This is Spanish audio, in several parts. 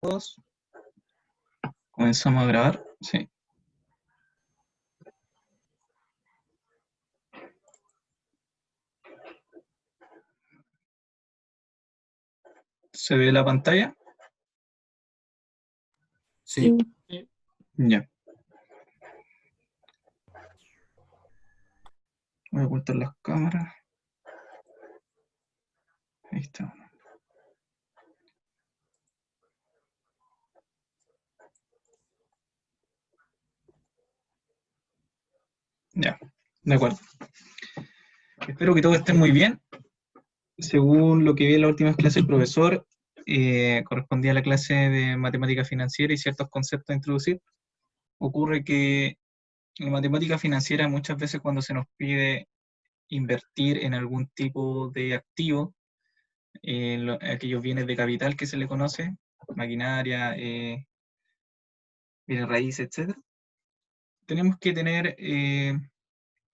Todos. Comenzamos a grabar, sí. ¿Se ve la pantalla? Sí. Ya. Voy a ocultar las cámaras. Ahí está. Ya, de acuerdo. Espero que todos estén muy bien. Según lo que vi en la última clase del profesor, correspondía a la clase de matemática financiera y ciertos conceptos a introducir. Ocurre que en matemática financiera muchas veces cuando se nos pide invertir en algún tipo de activo, aquellos bienes de capital que se le conoce, maquinaria, bienes raíces, etc., tenemos que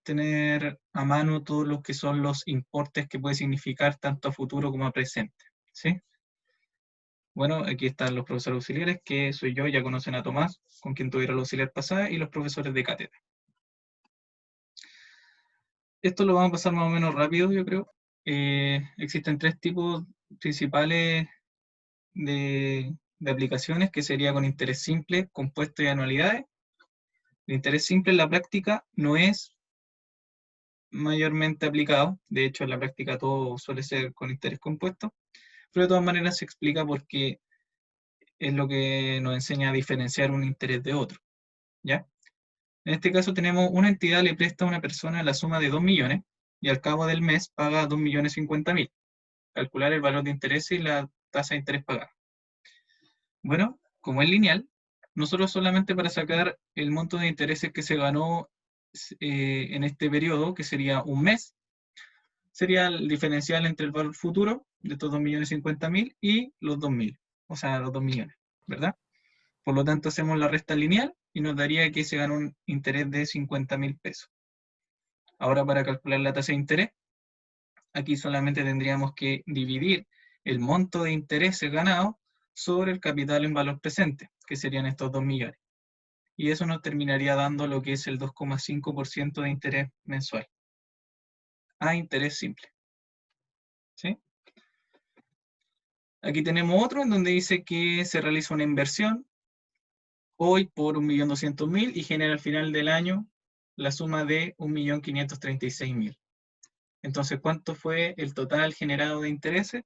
tener a mano todos los que son los importes que puede significar tanto a futuro como a presente, ¿sí? Bueno, aquí están los profesores auxiliares, que soy yo, ya conocen a Tomás, con quien tuvieron el auxiliar pasada, y los profesores de cátedra. Esto lo vamos a pasar más o menos rápido, yo creo. Existen tres tipos principales de aplicaciones, que sería con interés simple, compuesto y anualidades. El interés simple en la práctica no es mayormente aplicado, de hecho en la práctica todo suele ser con interés compuesto, pero de todas maneras se explica porque es lo que nos enseña a diferenciar un interés de otro, ¿ya? En este caso tenemos una entidad le presta a una persona la suma de 2 millones y al cabo del mes paga 2.050.000. Calcular el valor de interés y la tasa de interés pagada. Bueno, como es lineal, nosotros solamente para sacar el monto de intereses que se ganó en este periodo, que sería un mes, sería el diferencial entre el valor futuro de estos 2.050.000 y los 2.000, o sea, los 2 millones, ¿verdad? Por lo tanto, hacemos la resta lineal y nos daría que se ganó un interés de 50.000 pesos. Ahora, para calcular la tasa de interés, aquí solamente tendríamos que dividir el monto de intereses ganados sobre el capital en valor presente, que serían estos 2 millones. Y eso nos terminaría dando lo que es el 2,5% de interés mensual. A interés simple. ¿Sí? Aquí tenemos otro en donde dice que se realiza una inversión hoy por 1.200.000 y genera al final del año la suma de 1.536.000. Entonces, ¿cuánto fue el total generado de intereses?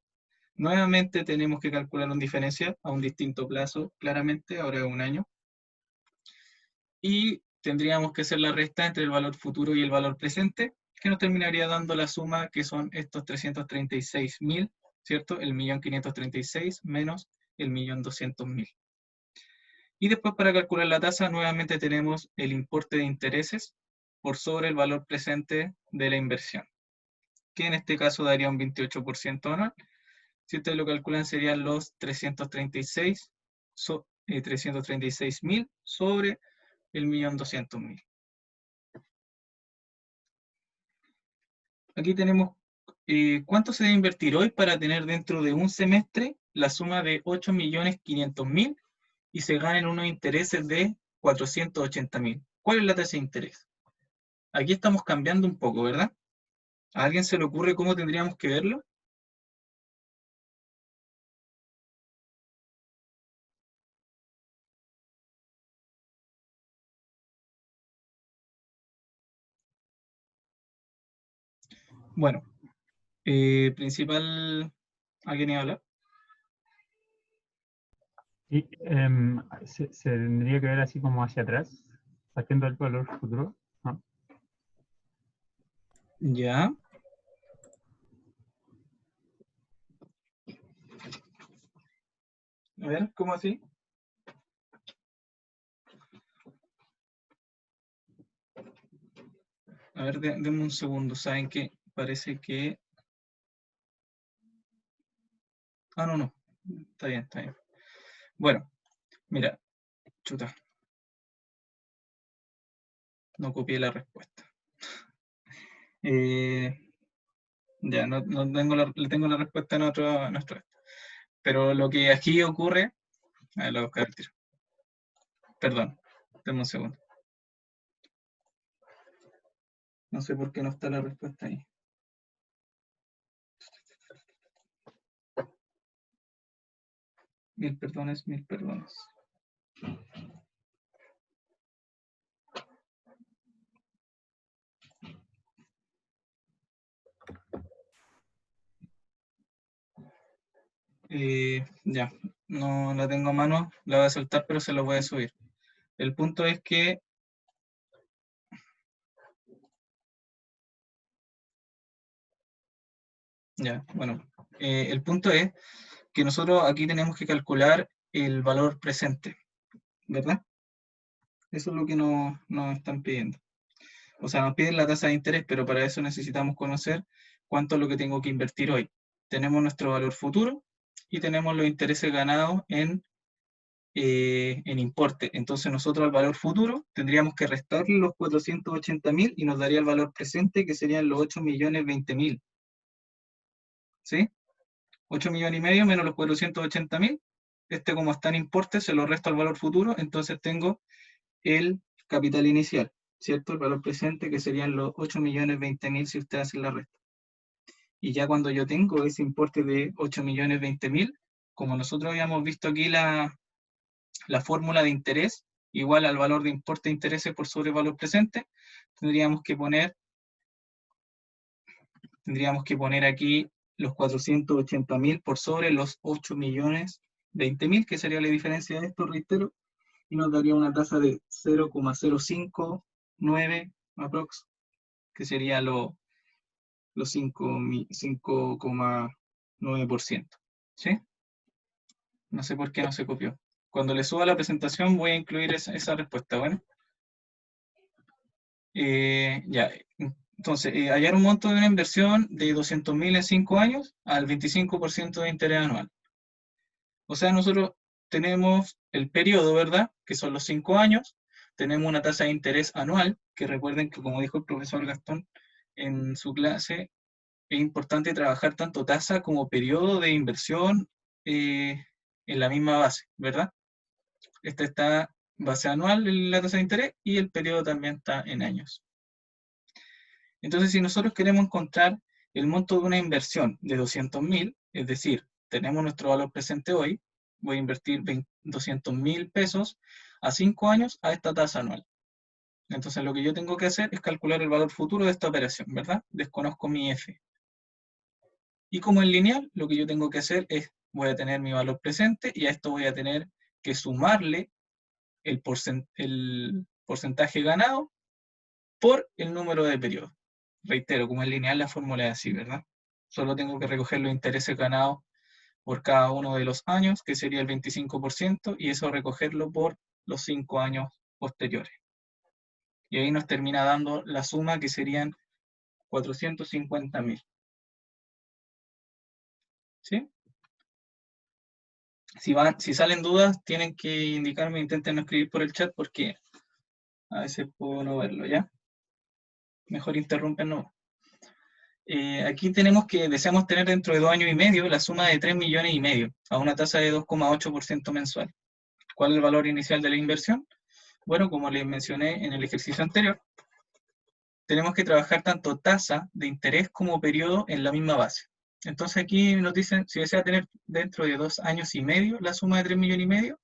Nuevamente tenemos que calcular un diferencial a un distinto plazo, claramente, ahora es un año. Y tendríamos que hacer la resta entre el valor futuro y el valor presente, que nos terminaría dando la suma que son estos 336.000, ¿cierto? El 1.536.000 menos el 1.200.000. Y después para calcular la tasa nuevamente tenemos el importe de intereses por sobre el valor presente de la inversión, que en este caso daría un 28% anual. Si ustedes lo calculan serían los 336.000 sobre el 1.200.000. Aquí tenemos cuánto se debe invertir hoy para tener dentro de un semestre la suma de 8.500.000 y se ganen unos intereses de 480.000. ¿Cuál es la tasa de interés? Aquí estamos cambiando un poco, ¿verdad? ¿A alguien se le ocurre cómo tendríamos que verlo? Bueno, principal... ¿Alguien iba a hablar? Y, se tendría que ver así como hacia atrás, partiendo del valor futuro, ¿no? Ya. A ver, ¿cómo así? A ver, denme un segundo. ¿Saben qué? Parece que... Ah, no, no. Está bien, está bien. Bueno, mira, chuta. No copié la respuesta. Ya, no tengo le tengo la respuesta en otro. Pero lo que aquí ocurre A ver, lo voy a buscar el tiro. Perdón, denme un segundo. No sé por qué no está la respuesta ahí. Mil perdones, mil perdones. Ya, no la tengo a mano, la voy a soltar, pero se lo voy a subir. El punto es que ya, bueno, el punto es que nosotros aquí tenemos que calcular el valor presente, ¿verdad? Eso es lo que nos están pidiendo. O sea, nos piden la tasa de interés, pero para eso necesitamos conocer cuánto es lo que tengo que invertir hoy. Tenemos nuestro valor futuro y tenemos los intereses ganados en importe. Entonces nosotros al valor futuro tendríamos que restarle los 480.000 y nos daría el valor presente, que serían los 8.020.000. ¿Sí? 8.500.000 menos los 480.000. Como está en importe, se lo resto al valor futuro, entonces tengo el capital inicial, ¿cierto? El valor presente, que serían los 8.020.000 si usted hace la resta. Y ya cuando yo tengo ese importe de 8.020.000, como nosotros habíamos visto aquí la fórmula de interés, igual al valor de importe de intereses por sobre valor presente, tendríamos que poner aquí los 480.000 por sobre los 8.020.000, que sería la diferencia de esto, reitero, y nos daría una tasa de 0,059 aprox, que sería los 5,9%. ¿Sí? No sé por qué no se copió. Cuando le suba la presentación voy a incluir esa respuesta, ¿bueno? Ya, entonces, hallar un monto de una inversión de 200.000 en 5 años al 25% de interés anual. O sea, nosotros tenemos el periodo, ¿verdad? Que son los 5 años. Tenemos una tasa de interés anual, que recuerden que, como dijo el profesor Gastón en su clase, es importante trabajar tanto tasa como periodo de inversión en la misma base, ¿verdad? Esta está base anual en la tasa de interés y el periodo también está en años. Entonces, si nosotros queremos encontrar el monto de una inversión de 200.000, es decir, tenemos nuestro valor presente hoy, voy a invertir 200.000 pesos a 5 años a esta tasa anual. Entonces, lo que yo tengo que hacer es calcular el valor futuro de esta operación, ¿verdad? Desconozco mi F. Y como es lineal, lo que yo tengo que hacer es, voy a tener mi valor presente y a esto voy a tener que sumarle el porcentaje ganado por el número de periodos. Reitero, como es lineal, la fórmula es así, ¿verdad? Solo tengo que recoger los intereses ganados por cada uno de los años, que sería el 25%, y eso recogerlo por los 5 años posteriores. Y ahí nos termina dando la suma, que serían 450.000. ¿Sí? Si salen dudas, tienen que indicarme, intenten no escribir por el chat, porque a veces puedo no verlo, ¿ya? Mejor interrumpen, no. Aquí tenemos que deseamos tener dentro de 2 años y medio la suma de 3,5 millones a una tasa de 2,8% mensual. ¿Cuál es el valor inicial de la inversión? Bueno, como les mencioné en el ejercicio anterior, tenemos que trabajar tanto tasa de interés como periodo en la misma base. Entonces aquí nos dicen, si desea tener dentro de 2 años y medio la suma de 3,5 millones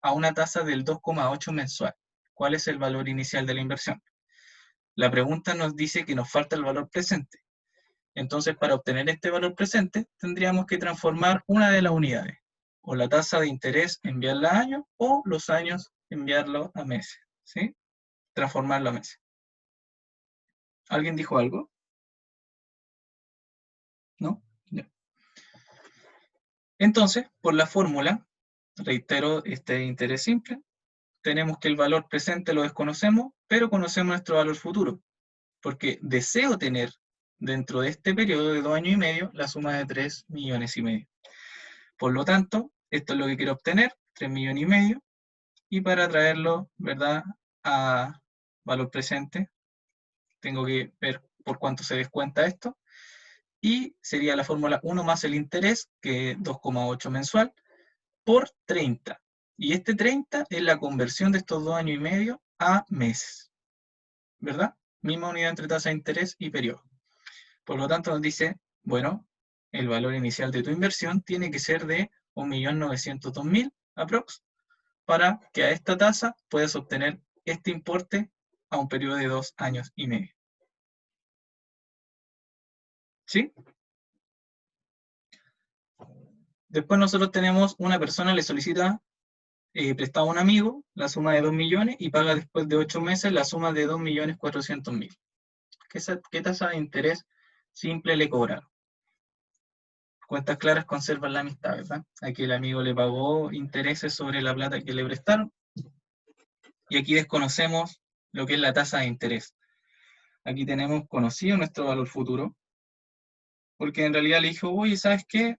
a una tasa del 2,8 mensual. ¿Cuál es el valor inicial de la inversión? La pregunta nos dice que nos falta el valor presente. Entonces, para obtener este valor presente, tendríamos que transformar una de las unidades, o la tasa de interés enviarla a años, o los años enviarlo a meses, ¿sí? Transformarlo a meses. ¿Alguien dijo algo? ¿No? Ya. Entonces, por la fórmula, reitero, este interés simple, tenemos que el valor presente lo desconocemos, pero conocemos nuestro valor futuro, porque deseo tener dentro de este periodo de 2 años y medio la suma de 3,5 millones. Por lo tanto, esto es lo que quiero obtener, 3,5 millones, y para traerlo, ¿verdad?, a valor presente, tengo que ver por cuánto se descuenta esto, y sería la fórmula 1 más el interés, que es 2,8 mensual, por 30. Y este 30 es la conversión de estos 2 años y medio a meses, ¿verdad? Misma unidad entre tasa de interés y periodo. Por lo tanto, nos dice, bueno, el valor inicial de tu inversión tiene que ser de 1.902.000 aprox, para que a esta tasa puedas obtener este importe a un periodo de 2 años y medio. ¿Sí? Después nosotros tenemos una persona le solicita prestado a un amigo la suma de 2 millones y paga después de 8 meses la suma de 2.400.000. ¿Qué tasa de interés simple le cobraron? Cuentas claras conservan la amistad, ¿verdad? Aquí el amigo le pagó intereses sobre la plata que le prestaron. Y aquí desconocemos lo que es la tasa de interés. Aquí tenemos conocido nuestro valor futuro, porque en realidad le dijo, oye, ¿sabes qué?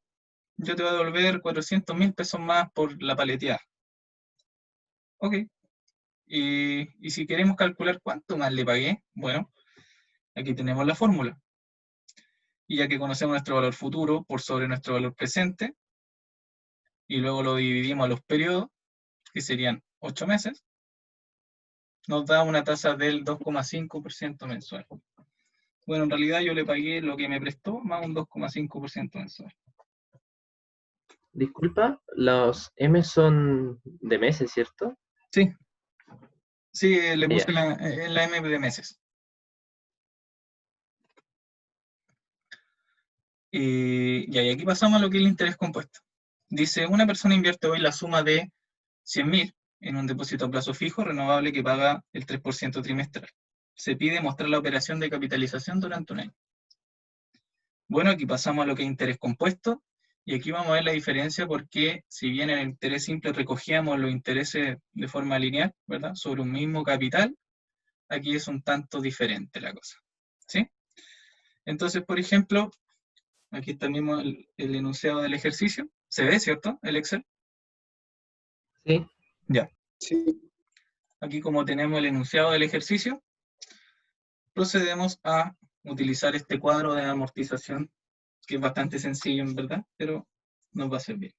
Yo te voy a devolver 400.000 pesos más por la paleteada. Ok. Y si queremos calcular cuánto más le pagué, bueno, aquí tenemos la fórmula. Y ya que conocemos nuestro valor futuro por sobre nuestro valor presente, y luego lo dividimos a los periodos, que serían 8 meses, nos da una tasa del 2,5% mensual. Bueno, en realidad yo le pagué lo que me prestó más un 2,5% mensual. Disculpa, los M son de meses, ¿cierto? Sí, sí, le Ya. puse en la M de meses. Y aquí pasamos a lo que es el interés compuesto. Dice, una persona invierte hoy la suma de 100.000 en un depósito a plazo fijo renovable que paga el 3% trimestral. Se pide mostrar la operación de capitalización durante un año. Bueno, aquí pasamos a lo que es interés compuesto, y aquí vamos a ver la diferencia porque si bien en el interés simple recogíamos los intereses de forma lineal, ¿verdad? Sobre un mismo capital, aquí es un tanto diferente la cosa, ¿sí? Entonces, por ejemplo, aquí está mismo el enunciado del ejercicio. ¿Se ve, cierto? El Excel. Sí. Ya. Sí. Aquí como tenemos el enunciado del ejercicio, procedemos a utilizar este cuadro de amortización, que es bastante sencillo en verdad, pero nos va a servir.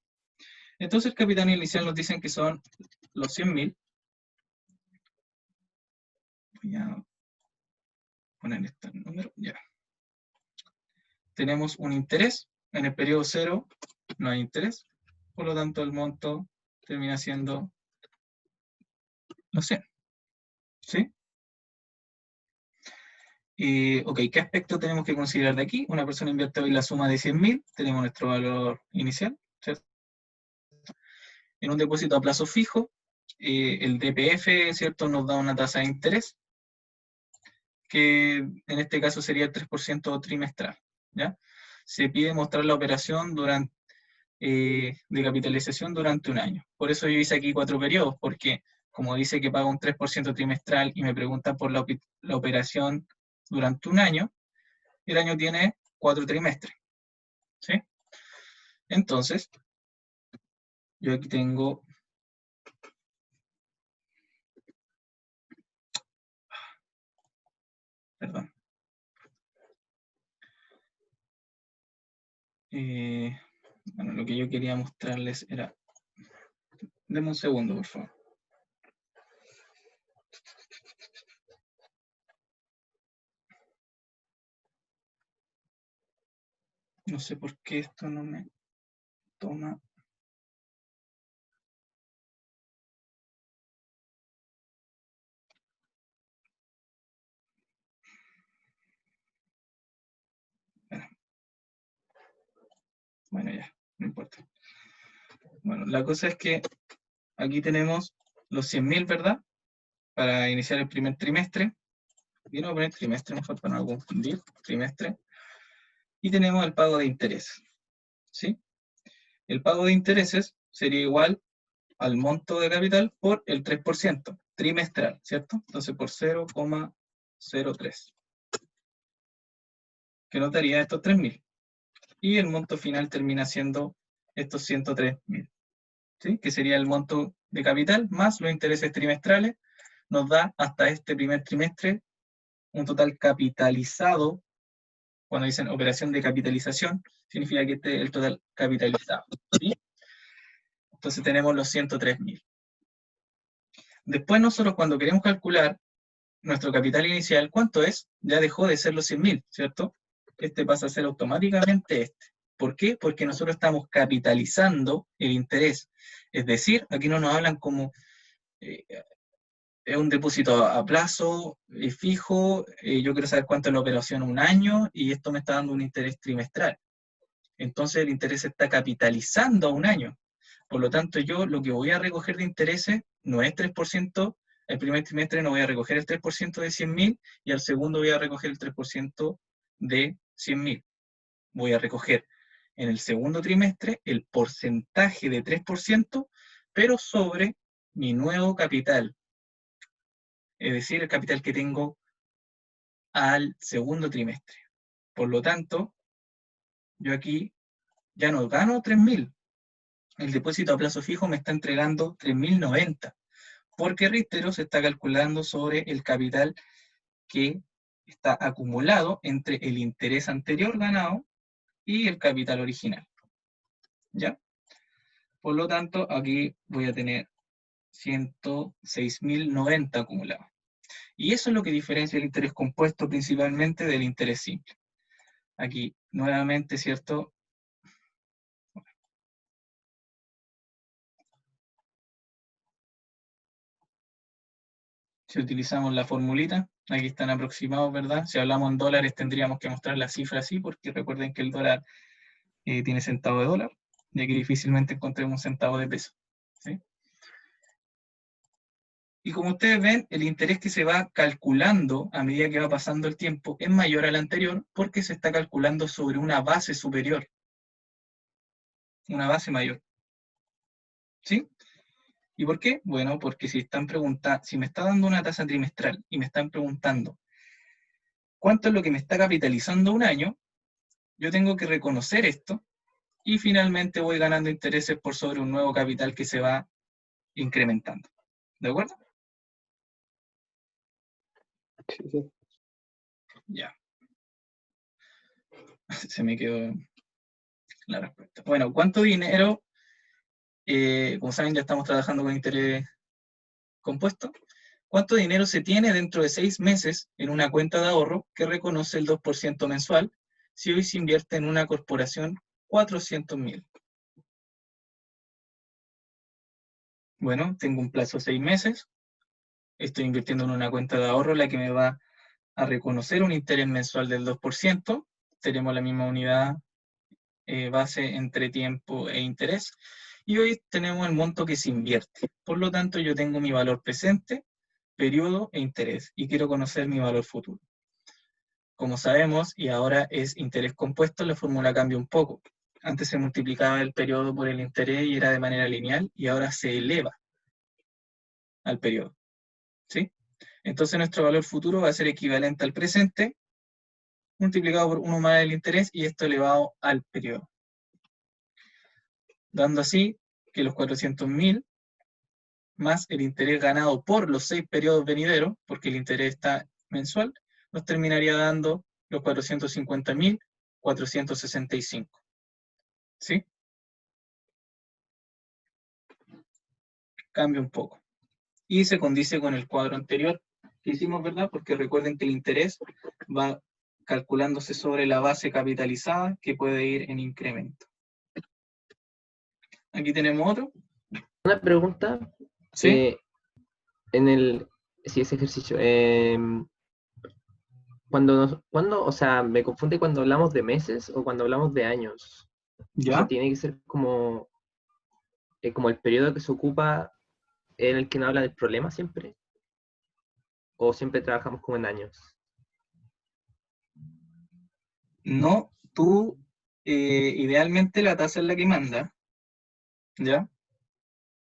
Entonces el capital inicial nos dicen que son los 100.000. Voy a poner este número, ya. Tenemos un interés, en el periodo 0 no hay interés, por lo tanto el monto termina siendo los 100. ¿Sí? Ok, ¿qué aspecto tenemos que considerar de aquí? Una persona invierte hoy la suma de 100.000, tenemos nuestro valor inicial, ¿cierto? En un depósito a plazo fijo, el DPF, ¿cierto?, nos da una tasa de interés, que en este caso sería el 3% trimestral, ¿ya? Se pide mostrar la operación de capitalización durante un año. Por eso yo hice aquí 4 periodos, porque como dice que paga un 3% trimestral y me pregunta por la operación durante un año, el año tiene 4 trimestres, ¿sí? Entonces, yo aquí tengo... Perdón. Bueno, lo que yo quería mostrarles era... Denme un segundo, por favor. No sé por qué esto no me toma... Bueno, ya, no importa. Bueno, la cosa es que aquí tenemos los 100.000, ¿verdad? Para iniciar el primer trimestre. Yo no voy a poner trimestre, mejor para no confundir, trimestre. Y tenemos el pago de intereses, ¿sí? El pago de intereses sería igual al monto de capital por el 3%, trimestral, ¿cierto? Entonces por 0,03. Que nos daría estos 3.000. Y el monto final termina siendo estos 103.000, ¿sí? Que sería el monto de capital más los intereses trimestrales, nos da hasta este primer trimestre un total capitalizado. Cuando dicen operación de capitalización, significa que este es el total capitalizado, ¿sí? Entonces tenemos los 103.000. Después nosotros cuando queremos calcular nuestro capital inicial, ¿cuánto es? Ya dejó de ser los 100.000, ¿cierto? Este pasa a ser automáticamente este. ¿Por qué? Porque nosotros estamos capitalizando el interés. Es decir, aquí no nos hablan como eh, es un depósito a plazo fijo, yo quiero saber cuánto es la operación un año y esto me está dando un interés trimestral. Entonces el interés se está capitalizando a un año. Por lo tanto, yo lo que voy a recoger de intereses no es 3%, el primer trimestre no voy a recoger el 3% de 100.000 y al segundo voy a recoger el 3% de 100.000. Voy a recoger en el segundo trimestre el porcentaje de 3%, pero sobre mi nuevo capital, es decir, el capital que tengo al segundo trimestre. Por lo tanto, yo aquí ya no gano 3.000. El depósito a plazo fijo me está entregando 3.090, porque reitero, se está calculando sobre el capital que está acumulado entre el interés anterior ganado y el capital original. ¿Ya? Por lo tanto, aquí voy a tener 106.090 acumulado. Y eso es lo que diferencia el interés compuesto principalmente del interés simple. Aquí, nuevamente, ¿cierto? Si utilizamos la formulita, aquí están aproximados, ¿verdad? Si hablamos en dólares tendríamos que mostrar la cifra así, porque recuerden que el dólar tiene centavo de dólar, ya que difícilmente encontremos un centavo de peso. ¿Sí? Y como ustedes ven, el interés que se va calculando a medida que va pasando el tiempo es mayor al anterior porque se está calculando sobre una base superior, una base mayor. ¿Sí? ¿Y por qué? Bueno, porque si me está dando una tasa trimestral y me están preguntando cuánto es lo que me está capitalizando un año, yo tengo que reconocer esto y finalmente voy ganando intereses por sobre un nuevo capital que se va incrementando. ¿De acuerdo? Sí, sí. Ya. Se me quedó la respuesta. Bueno, ¿cuánto dinero? Como saben, ya estamos trabajando con interés compuesto. ¿Cuánto dinero se tiene dentro de 6 meses en una cuenta de ahorro que reconoce el 2% mensual si hoy se invierte en una corporación 400.000? Bueno, tengo un plazo de 6 meses. Estoy invirtiendo en una cuenta de ahorro la que me va a reconocer un interés mensual del 2%. Tenemos la misma unidad base entre tiempo e interés. Y hoy tenemos el monto que se invierte. Por lo tanto, yo tengo mi valor presente, periodo e interés. Y quiero conocer mi valor futuro. Como sabemos, y ahora es interés compuesto, la fórmula cambia un poco. Antes se multiplicaba el periodo por el interés y era de manera lineal, y ahora se eleva al periodo. ¿Sí? Entonces nuestro valor futuro va a ser equivalente al presente, multiplicado por 1 más el interés, y esto elevado al periodo. Dando así que los 400.000 más el interés ganado por los 6 periodos venideros, porque el interés está mensual, nos terminaría dando los 450.465. ¿Sí? Cambia un poco. Y se condice con el cuadro anterior que hicimos, ¿verdad? Porque recuerden que el interés va calculándose sobre la base capitalizada que puede ir en incremento. Aquí tenemos otro. Una pregunta. ¿Sí? En el, sí, ese ejercicio. O sea, me confunde cuando hablamos de meses o cuando hablamos de años. O sea, ¿Ya? tiene que ser como el periodo que se ocupa en el que no habla del problema siempre. O siempre trabajamos como en años. No, tú idealmente la tasa es la que manda, ¿ya?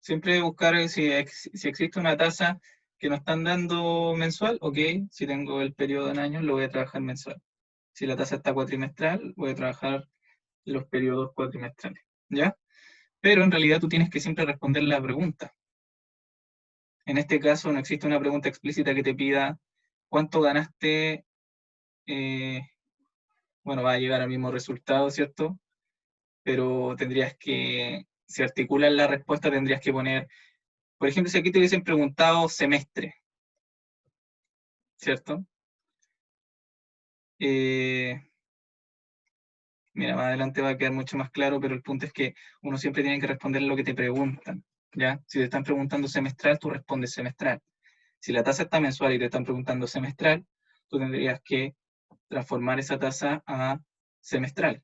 Siempre buscar si existe una tasa que nos están dando mensual, ok, si tengo el periodo en años lo voy a trabajar mensual. Si la tasa está cuatrimestral, voy a trabajar los periodos cuatrimestrales, ¿ya? Pero en realidad tú tienes que siempre responder la pregunta. En este caso no existe una pregunta explícita que te pida cuánto ganaste, eh, bueno, va a llegar al mismo resultado, ¿cierto? Pero tendrías que, si articulas la respuesta, tendrías que poner Por ejemplo, si aquí te hubiesen preguntado semestre, ¿cierto? Mira, más adelante va a quedar mucho más claro, pero el punto es que uno siempre tiene que responder lo que te preguntan, ¿ya? Si te están preguntando semestral, tú respondes semestral. Si la tasa está mensual y te están preguntando semestral, tú tendrías que transformar esa tasa a semestral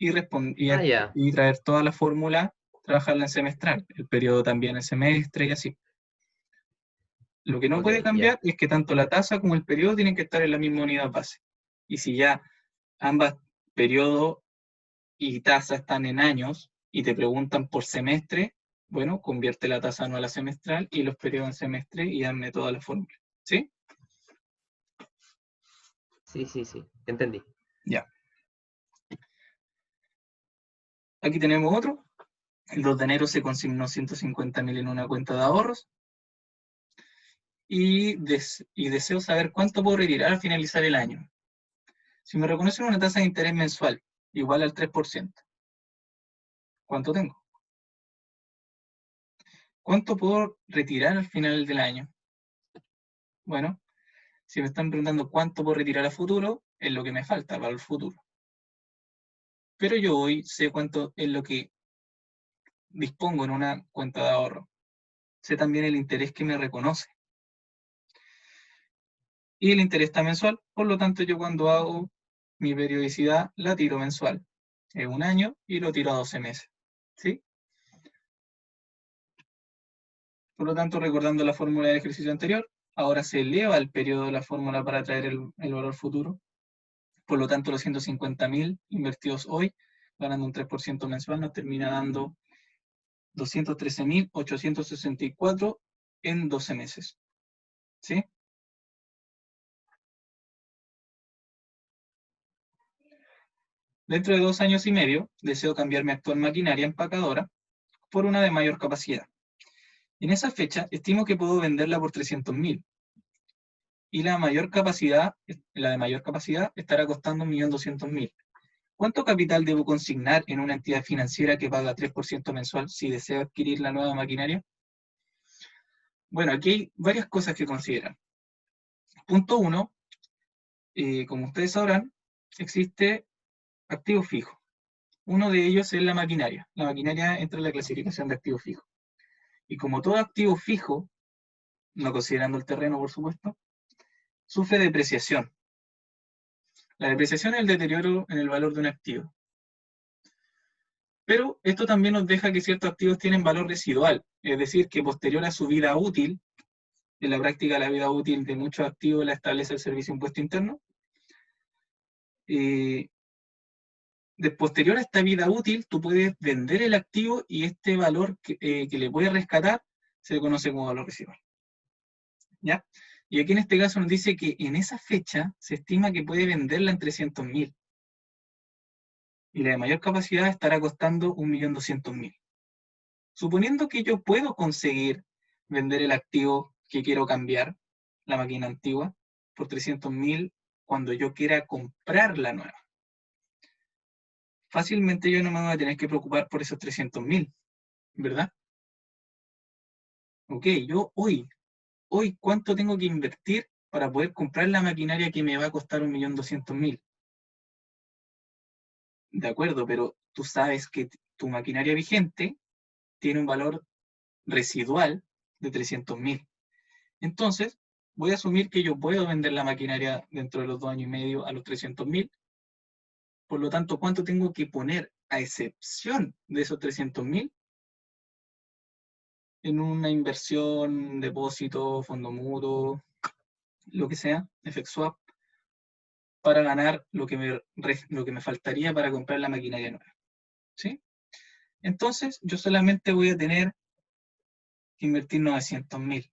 Ah, ya. y traer toda la fórmula, trabajarla en semestral, el periodo también en semestre y así. Lo que no Ok, puede ya. cambiar es que tanto la tasa como el periodo tienen que estar en la misma unidad base. Y si ya ambas periodo y tasa están en años y te preguntan por semestre, bueno, convierte la tasa anual a semestral y los periodos en semestre y dame toda la fórmula. ¿Sí? Sí, sí, sí. Entendí. Ya. Aquí tenemos otro. El 2 de enero se consignó 150.000 en una cuenta de ahorros y deseo saber cuánto puedo retirar al finalizar el año. Si me reconocen una tasa de interés mensual igual al 3%, ¿cuánto tengo? ¿Cuánto puedo retirar al final del año? Bueno, si me están preguntando cuánto puedo retirar a futuro, es lo que me falta para el futuro. Pero yo hoy sé cuánto es lo que dispongo en una cuenta de ahorro. Sé también el interés que me reconoce. Y el interés está mensual, por lo tanto yo cuando hago mi periodicidad la tiro mensual. Es un año y lo tiro a 12 meses. ¿Sí? Por lo tanto, recordando la fórmula del ejercicio anterior, ahora se eleva el periodo de la fórmula para traer el valor futuro. Por lo tanto, los 150.000 invertidos hoy, ganando un 3% mensual, nos termina dando 213.864 en 12 meses. ¿Sí? Dentro de 2 años y medio, deseo cambiar mi actual maquinaria empacadora por una de mayor capacidad. En esa fecha, estimo que puedo venderla por 300.000 y la de mayor capacidad estará costando 1.200.000. ¿Cuánto capital debo consignar en una entidad financiera que paga 3% mensual si deseo adquirir la nueva maquinaria? Bueno, aquí hay varias cosas que considerar. Punto 1, como ustedes sabrán, existe activo fijo. Uno de ellos es la maquinaria. La maquinaria entra en la clasificación de activo fijo. Y como todo activo fijo, no considerando el terreno, por supuesto, sufre depreciación. La depreciación es el deterioro en el valor de un activo. Pero esto también nos deja que ciertos activos tienen valor residual, es decir, que posterior a su vida útil, en la práctica la vida útil de muchos activos la establece el Servicio de Impuesto Interno, de posterior a esta vida útil, tú puedes vender el activo y este valor que le puedes rescatar se le conoce como valor residual. ¿Ya? Y aquí en este caso nos dice que en esa fecha se estima que puede venderla en 300.000 y la de mayor capacidad estará costando 1.200.000. Suponiendo que yo puedo conseguir vender el activo que quiero cambiar, la máquina antigua, por 300.000 cuando yo quiera comprar la nueva. Fácilmente yo no me voy a tener que preocupar por esos 300.000, ¿verdad? Ok, yo hoy, ¿cuánto tengo que invertir para poder comprar la maquinaria que me va a costar 1.200.000? De acuerdo, pero tú sabes que tu maquinaria vigente tiene un valor residual de 300.000. Entonces, voy a asumir que yo puedo vender la maquinaria dentro de los 2 años y medio a los 300.000. Por lo tanto, ¿cuánto tengo que poner a excepción de esos 300.000 en una inversión, depósito, fondo mutuo, lo que sea, FX-Swap, para ganar lo que me faltaría para comprar la maquinaria nueva? ¿Sí? Entonces, yo solamente voy a tener que invertir 900.000.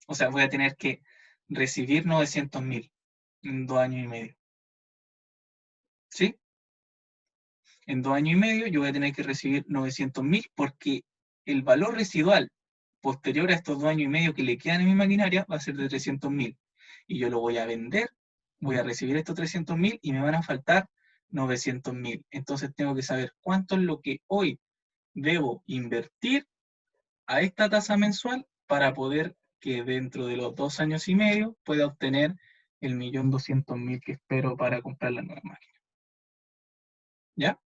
O sea, voy a tener que recibir 900.000 en 2 años y medio. ¿Sí? En 2 años y medio yo voy a tener que recibir 900.000 porque el valor residual posterior a estos 2 años y medio que le quedan en mi maquinaria va a ser de 300.000. Y yo lo voy a vender, voy a recibir estos 300.000 y me van a faltar 900.000. Entonces tengo que saber cuánto es lo que hoy debo invertir a esta tasa mensual para poder que dentro de los 2 años y medio pueda obtener el 1.200.000 que espero para comprar la nueva máquina. ¿Ya?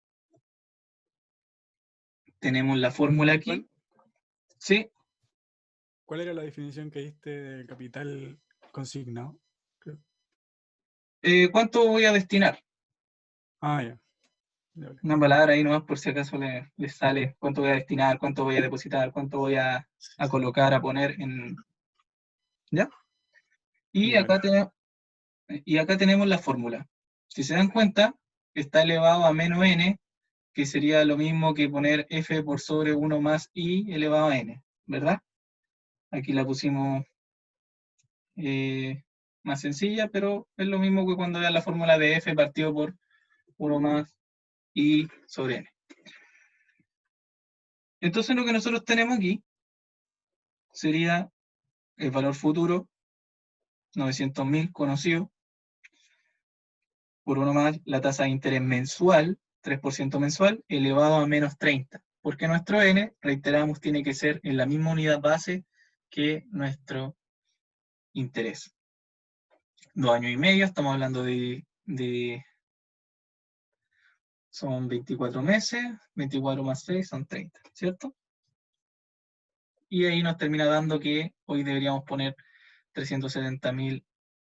Tenemos la fórmula aquí. Sí, ¿Cuál era la definición que diste del capital consignado? ¿cuánto voy a destinar? Ah, ya. Ya, ya. Una palabra ahí nomás por si acaso les sale cuánto voy a destinar, cuánto voy a depositar, cuánto voy a colocar, a poner en... ¿Ya? Y Ya, acá, y acá tenemos la fórmula. Si se dan cuenta, está elevado a menos n, que sería lo mismo que poner f por sobre 1 más i elevado a n, ¿verdad? Aquí la pusimos más sencilla, pero es lo mismo que cuando vean la fórmula de f partido por 1 más i sobre n. Entonces lo que nosotros tenemos aquí sería el valor futuro, 900.000 conocido, por 1 más la tasa de interés mensual, 3% mensual, elevado a menos 30. Porque nuestro n, reiteramos, tiene que ser en la misma unidad base que nuestro interés. 2 años y medio, estamos hablando son 24 meses, 24 más 6 son 30, ¿cierto? Y ahí nos termina dando que hoy deberíamos poner 370.000,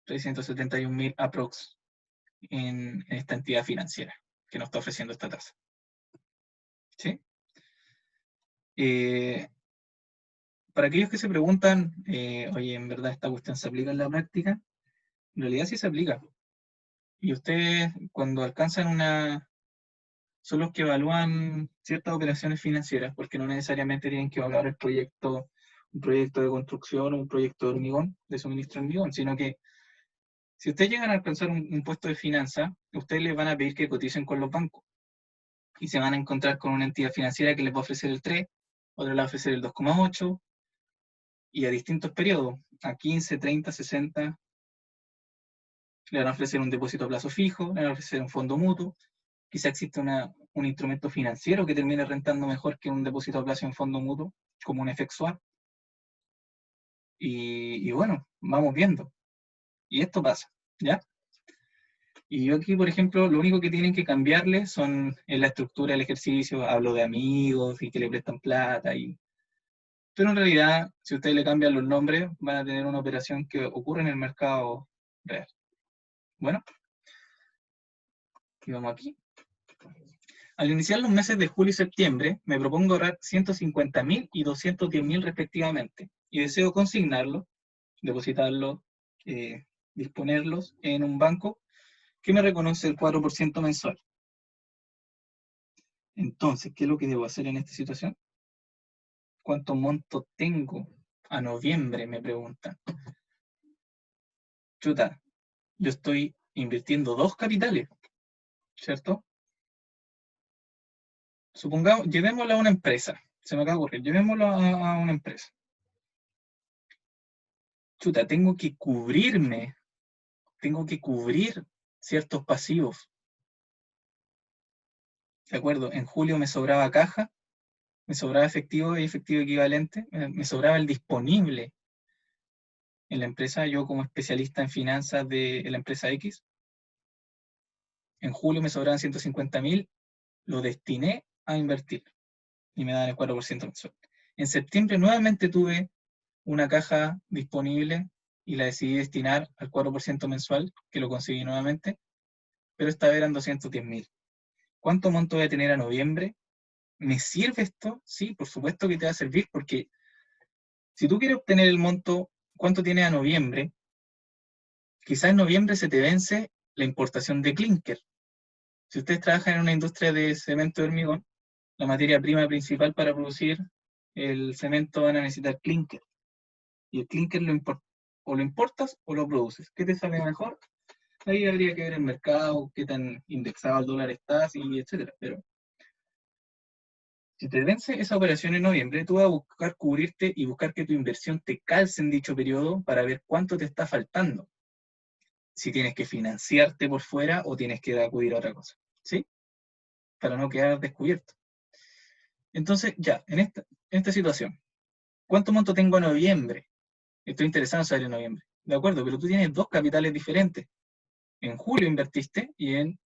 371.000 aprox en esta entidad financiera que nos está ofreciendo esta tasa. ¿Sí? Para aquellos que se preguntan, oye, ¿en verdad esta cuestión se aplica en la práctica? En realidad sí se aplica. Y ustedes, cuando alcanzan son los que evalúan ciertas operaciones financieras, porque no necesariamente tienen que evaluar un proyecto de construcción o un proyecto de hormigón, de suministro de hormigón, sino que si ustedes llegan a alcanzar un puesto de finanza, ustedes les van a pedir que coticen con los bancos. Y se van a encontrar con una entidad financiera que les va a ofrecer el 3, otra le va a ofrecer el 2,8, y a distintos periodos, a 15, 30, 60, le van a ofrecer un depósito a plazo fijo, le van a ofrecer un fondo mutuo, quizá existe un instrumento financiero que termine rentando mejor que un depósito a plazo en fondo mutuo, como un FX Swap. Y bueno, vamos viendo. Y esto pasa, ¿ya? Y yo aquí, por ejemplo, lo único que tienen que cambiarle son en la estructura del ejercicio, hablo de amigos y que le prestan plata, pero en realidad, si ustedes le cambian los nombres, van a tener una operación que ocurre en el mercado real. Bueno, y vamos aquí. Al iniciar los meses de julio y septiembre, me propongo ahorrar 150.000 y 210.000 respectivamente, y deseo consignarlo, depositarlo, disponerlos en un banco que me reconoce el 4% mensual. Entonces, ¿qué es lo que debo hacer en esta situación? ¿Cuánto monto tengo a noviembre? Me preguntan. Chuta, yo estoy invirtiendo 2 capitales, ¿cierto? Supongamos, llevémoslo a una empresa. Se me acaba de ocurrir, llevémoslo a una empresa. Chuta, tengo que cubrir ciertos pasivos. ¿De acuerdo? En julio me sobraba caja, me sobraba efectivo y efectivo equivalente, me sobraba el disponible en la empresa, yo como especialista en finanzas de la empresa X. En julio me sobraban 150.000, lo destiné a invertir y me daban el 4% mensual. En septiembre nuevamente tuve una caja disponible y la decidí destinar al 4% mensual, que lo conseguí nuevamente, pero esta vez eran 210.000. ¿Cuánto monto voy a tener a noviembre? ¿Me sirve esto? Sí, por supuesto que te va a servir, porque si tú quieres obtener el monto, ¿cuánto tienes a noviembre? Quizás en noviembre se te vence la importación de clinker. Si ustedes trabajan en una industria de cemento de hormigón, la materia prima principal para producir el cemento van a necesitar clinker. Y el clinker o lo importas o lo produces. ¿Qué te sale mejor? Ahí habría que ver el mercado, qué tan indexado al dólar estás, y etcétera. Pero si te vence esa operación en noviembre, tú vas a buscar cubrirte y buscar que tu inversión te calce en dicho periodo para ver cuánto te está faltando. Si tienes que financiarte por fuera o tienes que acudir a otra cosa. ¿Sí? Para no quedar descubierto. Entonces, ya, en esta situación, ¿cuánto monto tengo en noviembre? Estoy interesado en saber en noviembre. De acuerdo, pero tú tienes dos capitales diferentes. En julio invertiste y en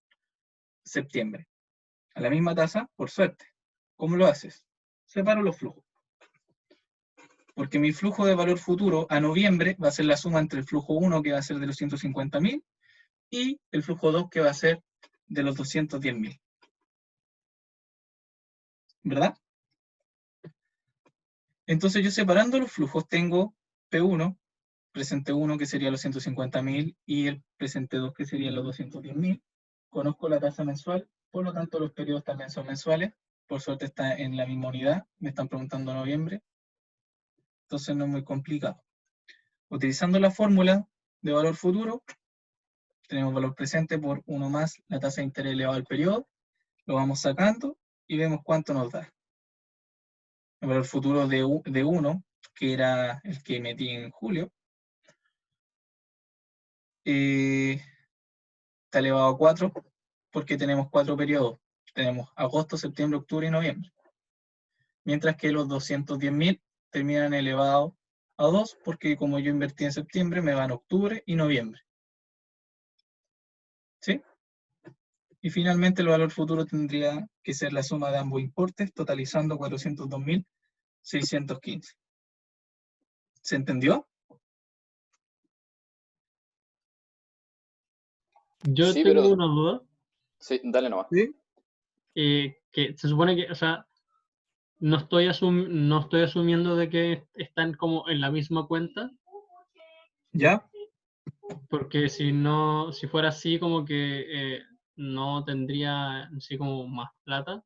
septiembre. A la misma tasa, por suerte. ¿Cómo lo haces? Separo los flujos. Porque mi flujo de valor futuro a noviembre va a ser la suma entre el flujo 1, que va a ser de los 150.000, y el flujo 2, que va a ser de los 210.000. ¿Verdad? Entonces yo separando los flujos tengo P1, presente 1, que sería los 150.000, y el presente 2, que sería los 210.000. Conozco la tasa mensual, por lo tanto los periodos también son mensuales. Por suerte está en la misma unidad, me están preguntando noviembre. Entonces no es muy complicado. Utilizando la fórmula de valor futuro, tenemos valor presente por 1 más la tasa de interés elevado al periodo, lo vamos sacando y vemos cuánto nos da. El valor futuro de 1, que era el que metí en julio, está elevado a 4 porque tenemos 4 periodos. Tenemos agosto, septiembre, octubre y noviembre. Mientras que los 210.000 terminan elevados a 2 porque como yo invertí en septiembre, me van octubre y noviembre. ¿Sí? Y finalmente el valor futuro tendría que ser la suma de ambos importes, totalizando 402.615. ¿Se entendió? Yo Sí, tengo pero una duda, sí, dale nomás. Sí. que se supone que, o sea, no estoy asumiendo de que están como en la misma cuenta, ¿Ya? porque si no, si fuera así, como que no tendría así como más plata,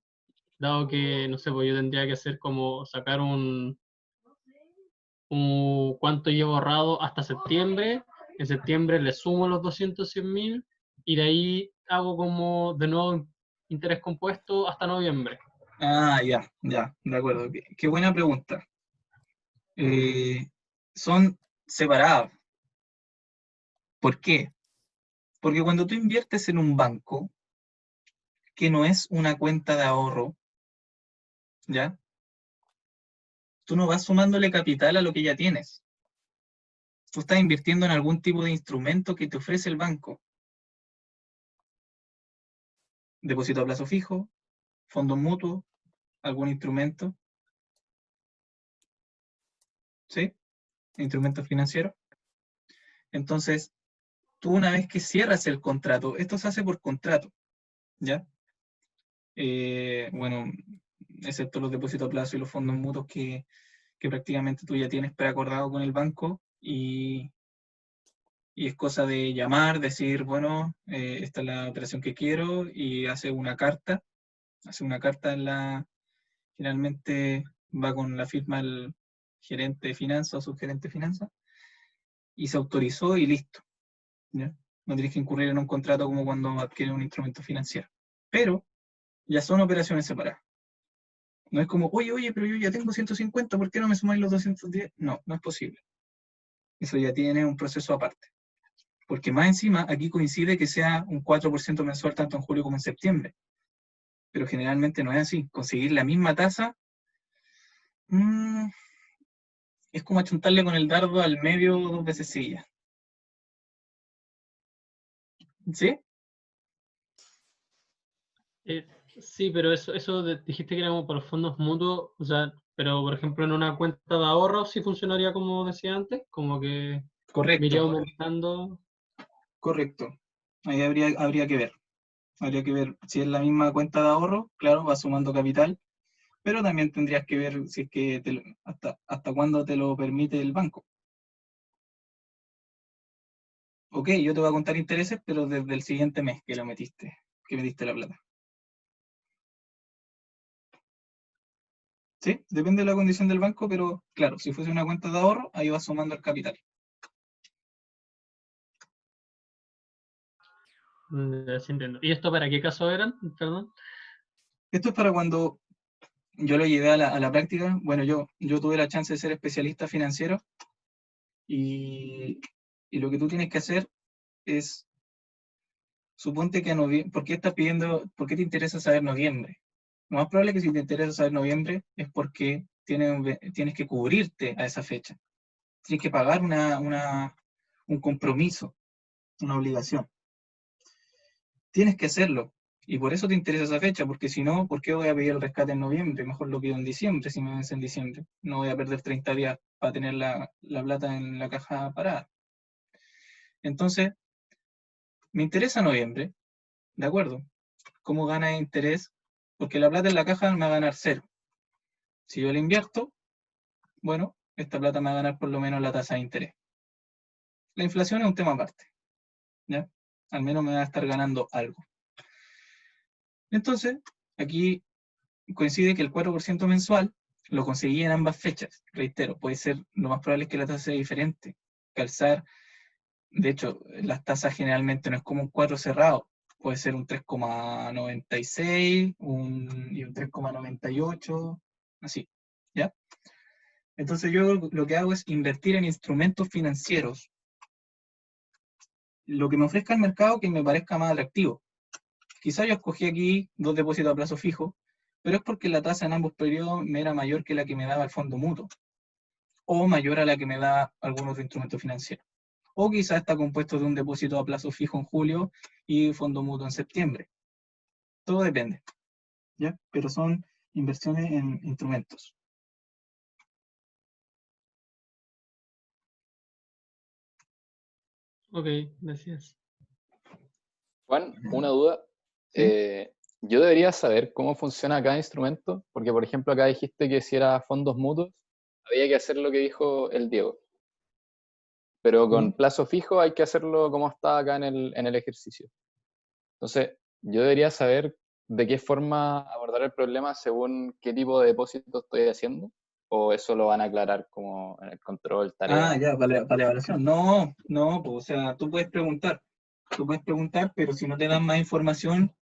dado que, no sé, pues yo tendría que hacer como sacar un cuánto llevo ahorrado hasta septiembre, en septiembre le sumo los 210.000 y de ahí hago como de nuevo interés compuesto hasta noviembre. Ah, ya, de acuerdo. Qué buena pregunta. Son separadas. ¿Por qué? Porque cuando tú inviertes en un banco, que no es una cuenta de ahorro, ¿ya? Tú no vas sumándole capital a lo que ya tienes. Tú estás invirtiendo en algún tipo de instrumento que te ofrece el banco. Depósito a plazo fijo, fondos mutuos, algún instrumento, ¿sí? Instrumento financiero. Entonces, tú una vez que cierras el contrato, esto se hace por contrato, ¿ya? Bueno, excepto los depósitos a plazo y los fondos mutuos que prácticamente tú ya tienes preacordado con el banco y es cosa de llamar, decir, bueno, esta es la operación que quiero y hace una carta en la, generalmente va con la firma del gerente de finanzas o subgerente de finanzas y se autorizó y listo, ¿ya? No tienes que incurrir en un contrato como cuando adquieres un instrumento financiero. Pero ya son operaciones separadas. No es como, oye, pero yo ya tengo 150, ¿por qué no me sumáis los 210? No, no es posible. Eso ya tiene un proceso aparte. Porque más encima, aquí coincide que sea un 4% mensual tanto en julio como en septiembre. Pero generalmente no es así. Conseguir la misma tasa es como achuntarle con el dardo al medio 2 veces seguidas. ¿Sí? Sí, pero eso dijiste que era como para los fondos mutuos, o sea, pero por ejemplo en una cuenta de ahorro sí funcionaría como decía antes, como que me iría Correcto, aumentando. correcto. Ahí habría que ver. Habría que ver si es la misma cuenta de ahorro, claro, va sumando capital, pero también tendrías que ver si es que hasta cuándo te lo permite el banco. Ok, yo te voy a contar intereses, pero desde el siguiente mes que me diste la plata. ¿Sí? Depende de la condición del banco, pero claro, si fuese una cuenta de ahorro, ahí vas sumando el capital. Ya sí entiendo. ¿Y esto para qué caso eran? Perdón. Esto es para cuando yo lo llevé a la práctica. Bueno, yo tuve la chance de ser especialista financiero y lo que tú tienes que hacer es, suponte que a noviembre, ¿por qué te interesa saber noviembre? Lo más probable es que si te interesa saber noviembre es porque tienes que cubrirte a esa fecha. Tienes que pagar un compromiso, una obligación. Tienes que hacerlo. Y por eso te interesa esa fecha, porque si no, ¿por qué voy a pedir el rescate en noviembre? Mejor lo pido en diciembre, si me vence en diciembre. No voy a perder 30 días para tener la plata en la caja parada. Entonces, me interesa noviembre, ¿de acuerdo? ¿Cómo gana interés? Porque la plata en la caja me va a ganar cero. Si yo la invierto, bueno, esta plata me va a ganar por lo menos la tasa de interés. La inflación es un tema aparte, ¿ya? Al menos me va a estar ganando algo. Entonces, aquí coincide que el 4% mensual lo conseguí en ambas fechas. Reitero, puede ser, lo más probable es que la tasa sea diferente. Calzar, de hecho, las tasas generalmente no es como un 4 cerrado, puede ser un 3,96 y un 3,98, así, ¿ya? Entonces yo lo que hago es invertir en instrumentos financieros, lo que me ofrezca el mercado que me parezca más atractivo. Quizá yo escogí aquí 2 depósitos a plazo fijo, pero es porque la tasa en ambos periodos me era mayor que la que me daba el fondo mutuo, o mayor a la que me da algún otro instrumento financiero. O quizá está compuesto de un depósito a plazo fijo en julio y fondo mutuo en septiembre. Todo depende, ¿ya? Pero son inversiones en instrumentos. Ok, gracias. Juan, una duda. ¿Sí? Yo debería saber cómo funciona cada instrumento, porque por ejemplo acá dijiste que si era fondos mutuos, había que hacer lo que dijo el Diego. Pero con ¿Sí? plazo fijo hay que hacerlo como está acá en el ejercicio. Entonces, yo debería saber de qué forma abordar el problema según qué tipo de depósito estoy haciendo, o eso lo van a aclarar como en el control, Ah, tarea. ya, para la evaluación. No, no, pues, o sea, tú puedes preguntar, pero si no te dan más información,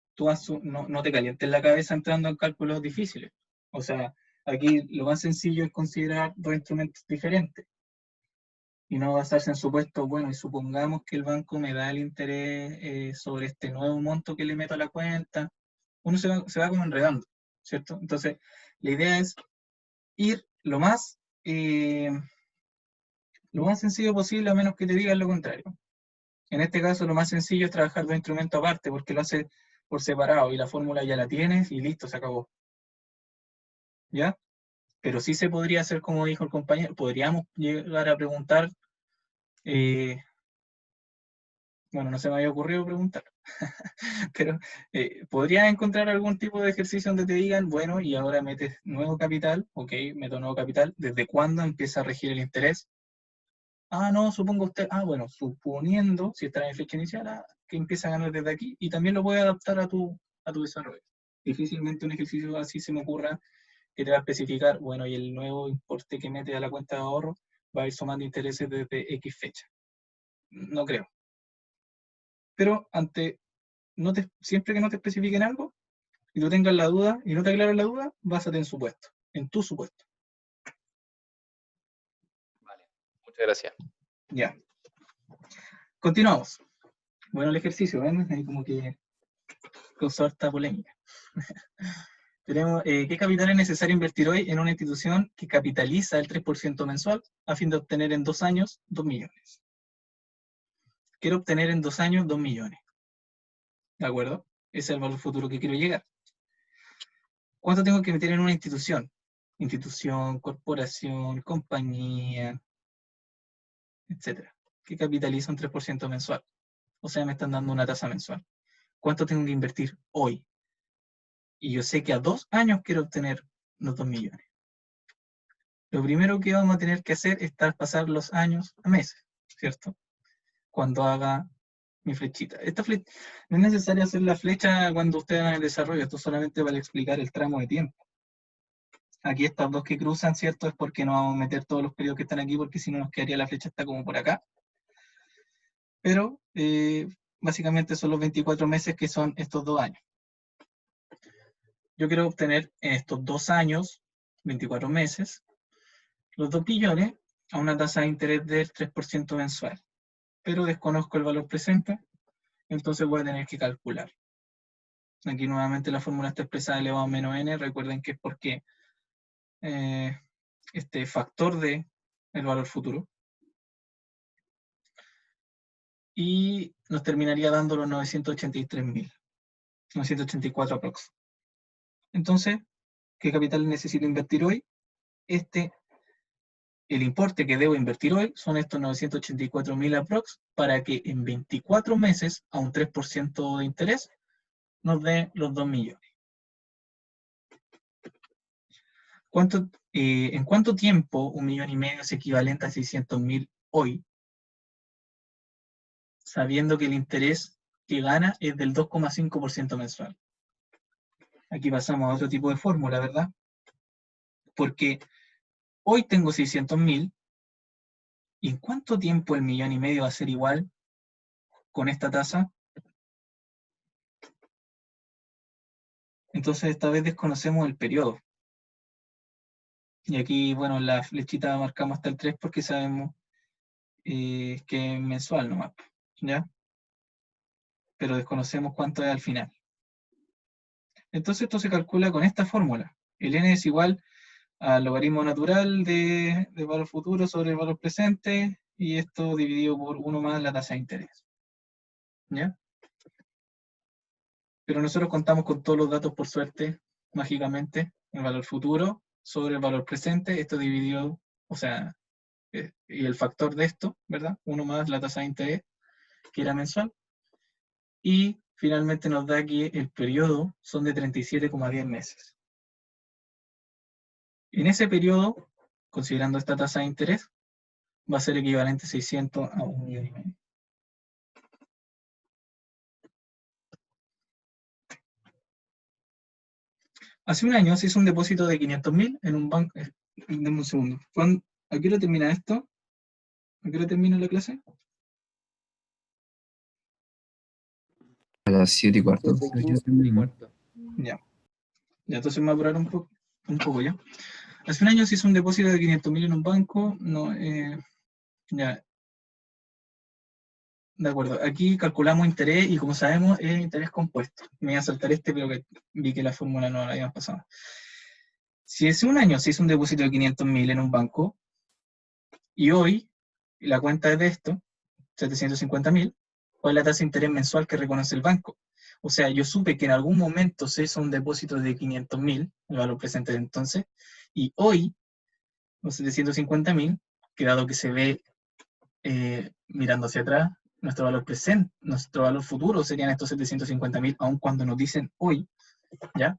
no te calientes la cabeza entrando en cálculos difíciles. O sea, aquí lo más sencillo es considerar 2 instrumentos diferentes y no basarse en supuestos, bueno, y supongamos que el banco me da el interés sobre este nuevo monto que le meto a la cuenta. Uno se va como enredando, ¿cierto? Entonces, la idea es ir lo más sencillo posible, a menos que te digan lo contrario. En este caso, lo más sencillo es trabajar 2 instrumentos aparte, porque lo hace por separado y la fórmula ya la tienes y listo, se acabó. ¿Ya? Pero sí se podría hacer como dijo el compañero, podríamos llegar a preguntar, eh, bueno, no se me había ocurrido preguntar, pero podrías encontrar algún tipo de ejercicio donde te digan, bueno, y ahora metes nuevo capital, ok, meto nuevo capital, ¿desde cuándo empieza a regir el interés? Ah, no, supongo usted, bueno, suponiendo, si está en fecha inicial, que empieza a ganar desde aquí, y también lo puede adaptar a tu desarrollo. Difícilmente un ejercicio así se me ocurra que te va a especificar, bueno, y el nuevo importe que mete a la cuenta de ahorro va a ir sumando intereses desde X fecha. No creo. Pero siempre que no te especifiquen algo, y tú tengas la duda, y no te aclaran la duda, básate en tu supuesto. Vale, muchas gracias. Ya. Continuamos. Bueno, el ejercicio, ¿ven? Ahí como que causó harta polémica. Tenemos, ¿qué capital es necesario invertir hoy en una institución que capitaliza el 3% mensual a fin de obtener en 2 años 2 millones? Quiero obtener en 2 años 2 millones. ¿De acuerdo? Ese es el valor futuro que quiero llegar. ¿Cuánto tengo que meter en una institución? Institución, corporación, compañía, etcétera, que capitaliza un 3% mensual. O sea, me están dando una tasa mensual. ¿Cuánto tengo que invertir hoy? Y yo sé que a 2 años quiero obtener los 2 millones. Lo primero que vamos a tener que hacer es pasar los años a meses, ¿cierto? Cuando haga mi flechita. No es necesario hacer la flecha cuando usted haga el desarrollo, esto solamente para explicar el tramo de tiempo. Aquí estas 2 que cruzan, ¿cierto? Es porque no vamos a meter todos los periodos que están aquí, porque si no nos quedaría la flecha está como por acá. Pero básicamente son los 24 meses que son estos 2 años. Yo quiero obtener en estos 2 años, 24 meses, los 2 millones a una tasa de interés del 3% mensual. Pero desconozco el valor presente, entonces voy a tener que calcular. Aquí nuevamente la fórmula está expresada elevado a menos n, recuerden que es porque este factor de el valor futuro, y nos terminaría dando los 983.000, 984 aprox. Entonces, ¿qué capital necesito invertir hoy? El importe que debo invertir hoy son estos 984.000 aprox, para que en 24 meses, a un 3% de interés, nos dé los 2 millones. ¿En cuánto tiempo 1,5 millones es equivalente a 600.000 hoy? Sabiendo que el interés que gana es del 2,5% mensual. Aquí pasamos a otro tipo de fórmula, ¿verdad? Porque hoy tengo 600.000, ¿y en cuánto tiempo el 1,5 millones va a ser igual con esta tasa? Entonces esta vez desconocemos el periodo. Y aquí, bueno, en la flechita marcamos hasta el 3 porque sabemos que es mensual nomás, ¿ya? Pero desconocemos cuánto es al final. Entonces esto se calcula con esta fórmula. El n es igual al logaritmo natural de valor futuro sobre el valor presente, y esto dividido por 1 más la tasa de interés. ¿Ya? Pero nosotros contamos con todos los datos, por suerte, mágicamente, el valor futuro sobre el valor presente, esto dividido, o sea, y el factor de esto, ¿verdad? 1 más la tasa de interés, que era mensual, y finalmente nos da que el periodo son de 37,10 meses. En ese periodo, considerando esta tasa de interés, va a ser equivalente 600 a 1,5 millones. Hace un año se hizo un depósito de 500.000 en un banco. Dame un segundo. ¿A qué hora termina esto? ¿A qué hora termina la clase? A las 7:15. 7:15. Ya. Ya, entonces me voy a apurar un poco ya. Hace un año se hizo un depósito de 500.000 en un banco. No, ya. De acuerdo. Aquí calculamos interés y, como sabemos, es interés compuesto. Me voy a saltar pero que vi que la fórmula no la habíamos pasado. Si hace un año se hizo un depósito de 500.000 en un banco y hoy la cuenta es de esto, 750.000, ¿cuál es la tasa de interés mensual que reconoce el banco? O sea, yo supe que en algún momento se hizo un depósito de 500.000, el valor presente de entonces, y hoy, los 750.000, que dado que se ve mirando hacia atrás, nuestro valor presente, nuestro valor futuro serían estos 750.000, aun cuando nos dicen hoy, ¿ya?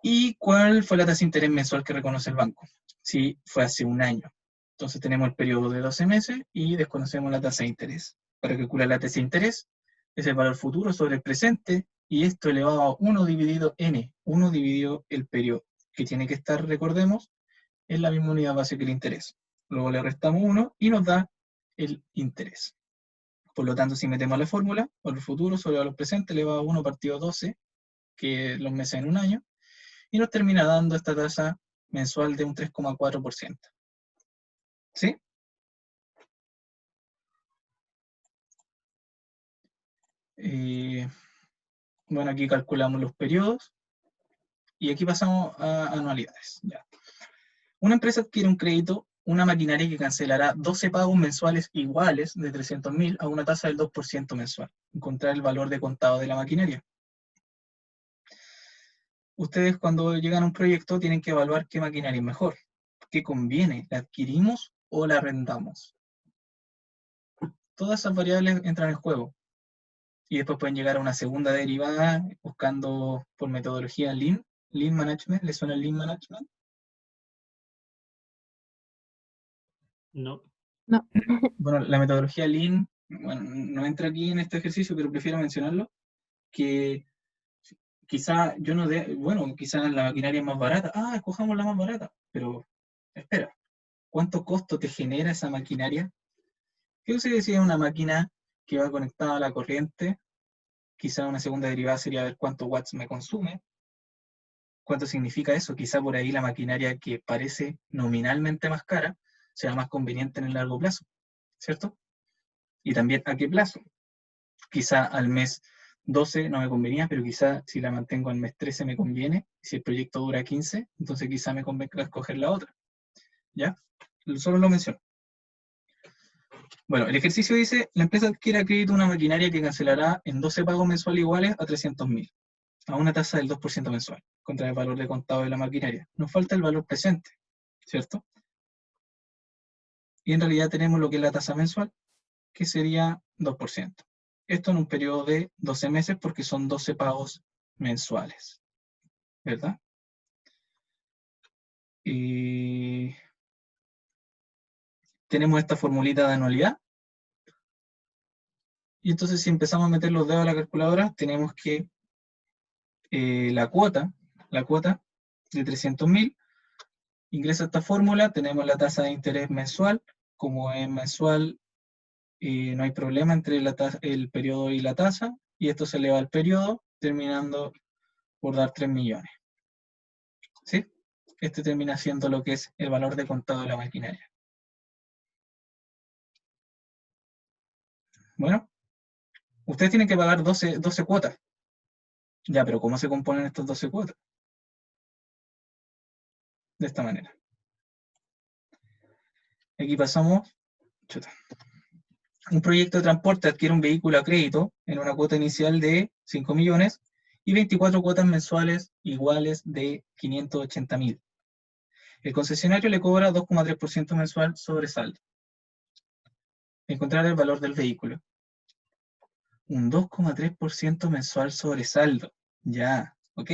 ¿Y cuál fue la tasa de interés mensual que reconoce el banco? Sí, fue hace un año. Entonces tenemos el periodo de 12 meses y desconocemos la tasa de interés. Para calcular la tasa de interés, es el valor futuro sobre el presente, y esto elevado a 1 dividido n, 1 dividido el periodo, que tiene que estar, recordemos, en la misma unidad base que el interés. Luego le restamos 1 y nos da el interés. Por lo tanto, si metemos la fórmula, valor futuro sobre valor presente elevado a 1 partido 12, que es los meses en un año, y nos termina dando esta tasa mensual de un 3,4%. ¿Sí? Bueno, aquí calculamos los periodos y aquí pasamos a anualidades. Ya. Una empresa adquiere un crédito, una maquinaria que cancelará 12 pagos mensuales iguales de 300.000 a una tasa del 2% mensual. Encontrar el valor de contado de la maquinaria. Ustedes, cuando llegan a un proyecto, tienen que evaluar qué maquinaria es mejor. ¿Qué conviene? ¿La adquirimos o la arrendamos? Todas esas variables entran en juego. Y después pueden llegar a una segunda derivada buscando por metodología Lean Management. ¿Les suena el Lean Management? No. No. Bueno, la metodología Lean, bueno, no entra aquí en este ejercicio, pero prefiero mencionarlo, que quizá yo no bueno, quizá la maquinaria es más barata. Ah, escojamos la más barata. Pero, espera, ¿cuánto costo te genera esa maquinaria? ¿Qué se decía una máquina que va conectada a la corriente? Quizá una segunda derivada sería ver cuántos watts me consume. ¿Cuánto significa eso? Quizá por ahí la maquinaria que parece nominalmente más cara sea más conveniente en el largo plazo, ¿cierto? Y también a qué plazo. Quizá al mes 12 no me convenía, pero quizá si la mantengo al mes 13 me conviene. Si el proyecto dura 15, entonces quizá me convenga escoger la otra. ¿Ya? Solo lo menciono. Bueno, el ejercicio dice, la empresa adquiere a crédito una maquinaria que cancelará en 12 pagos mensuales iguales a 300.000, a una tasa del 2% mensual, contra el valor de contado de la maquinaria. Nos falta el valor presente, ¿cierto? Y en realidad tenemos lo que es la tasa mensual, que sería 2%. Esto en un periodo de 12 meses porque son 12 pagos mensuales, ¿verdad? Y tenemos esta formulita de anualidad. Y entonces si empezamos a meter los dedos a la calculadora, tenemos que la cuota de 300.000 ingresa esta fórmula, tenemos la tasa de interés mensual, como es mensual, no hay problema entre el periodo y la tasa, y esto se eleva al periodo, terminando por dar 3 millones. ¿Sí? Este termina siendo lo que es el valor de contado de la maquinaria. Bueno, ustedes tienen que pagar 12 cuotas. Ya, pero ¿cómo se componen estas 12 cuotas? De esta manera. Aquí pasamos, un proyecto de transporte adquiere un vehículo a crédito en una cuota inicial de 5 millones y 24 cuotas mensuales iguales de 580.000. El concesionario le cobra 2,3% mensual sobre saldo. Encontrar el valor del vehículo. Un 2,3% mensual sobre saldo. Ya, ok.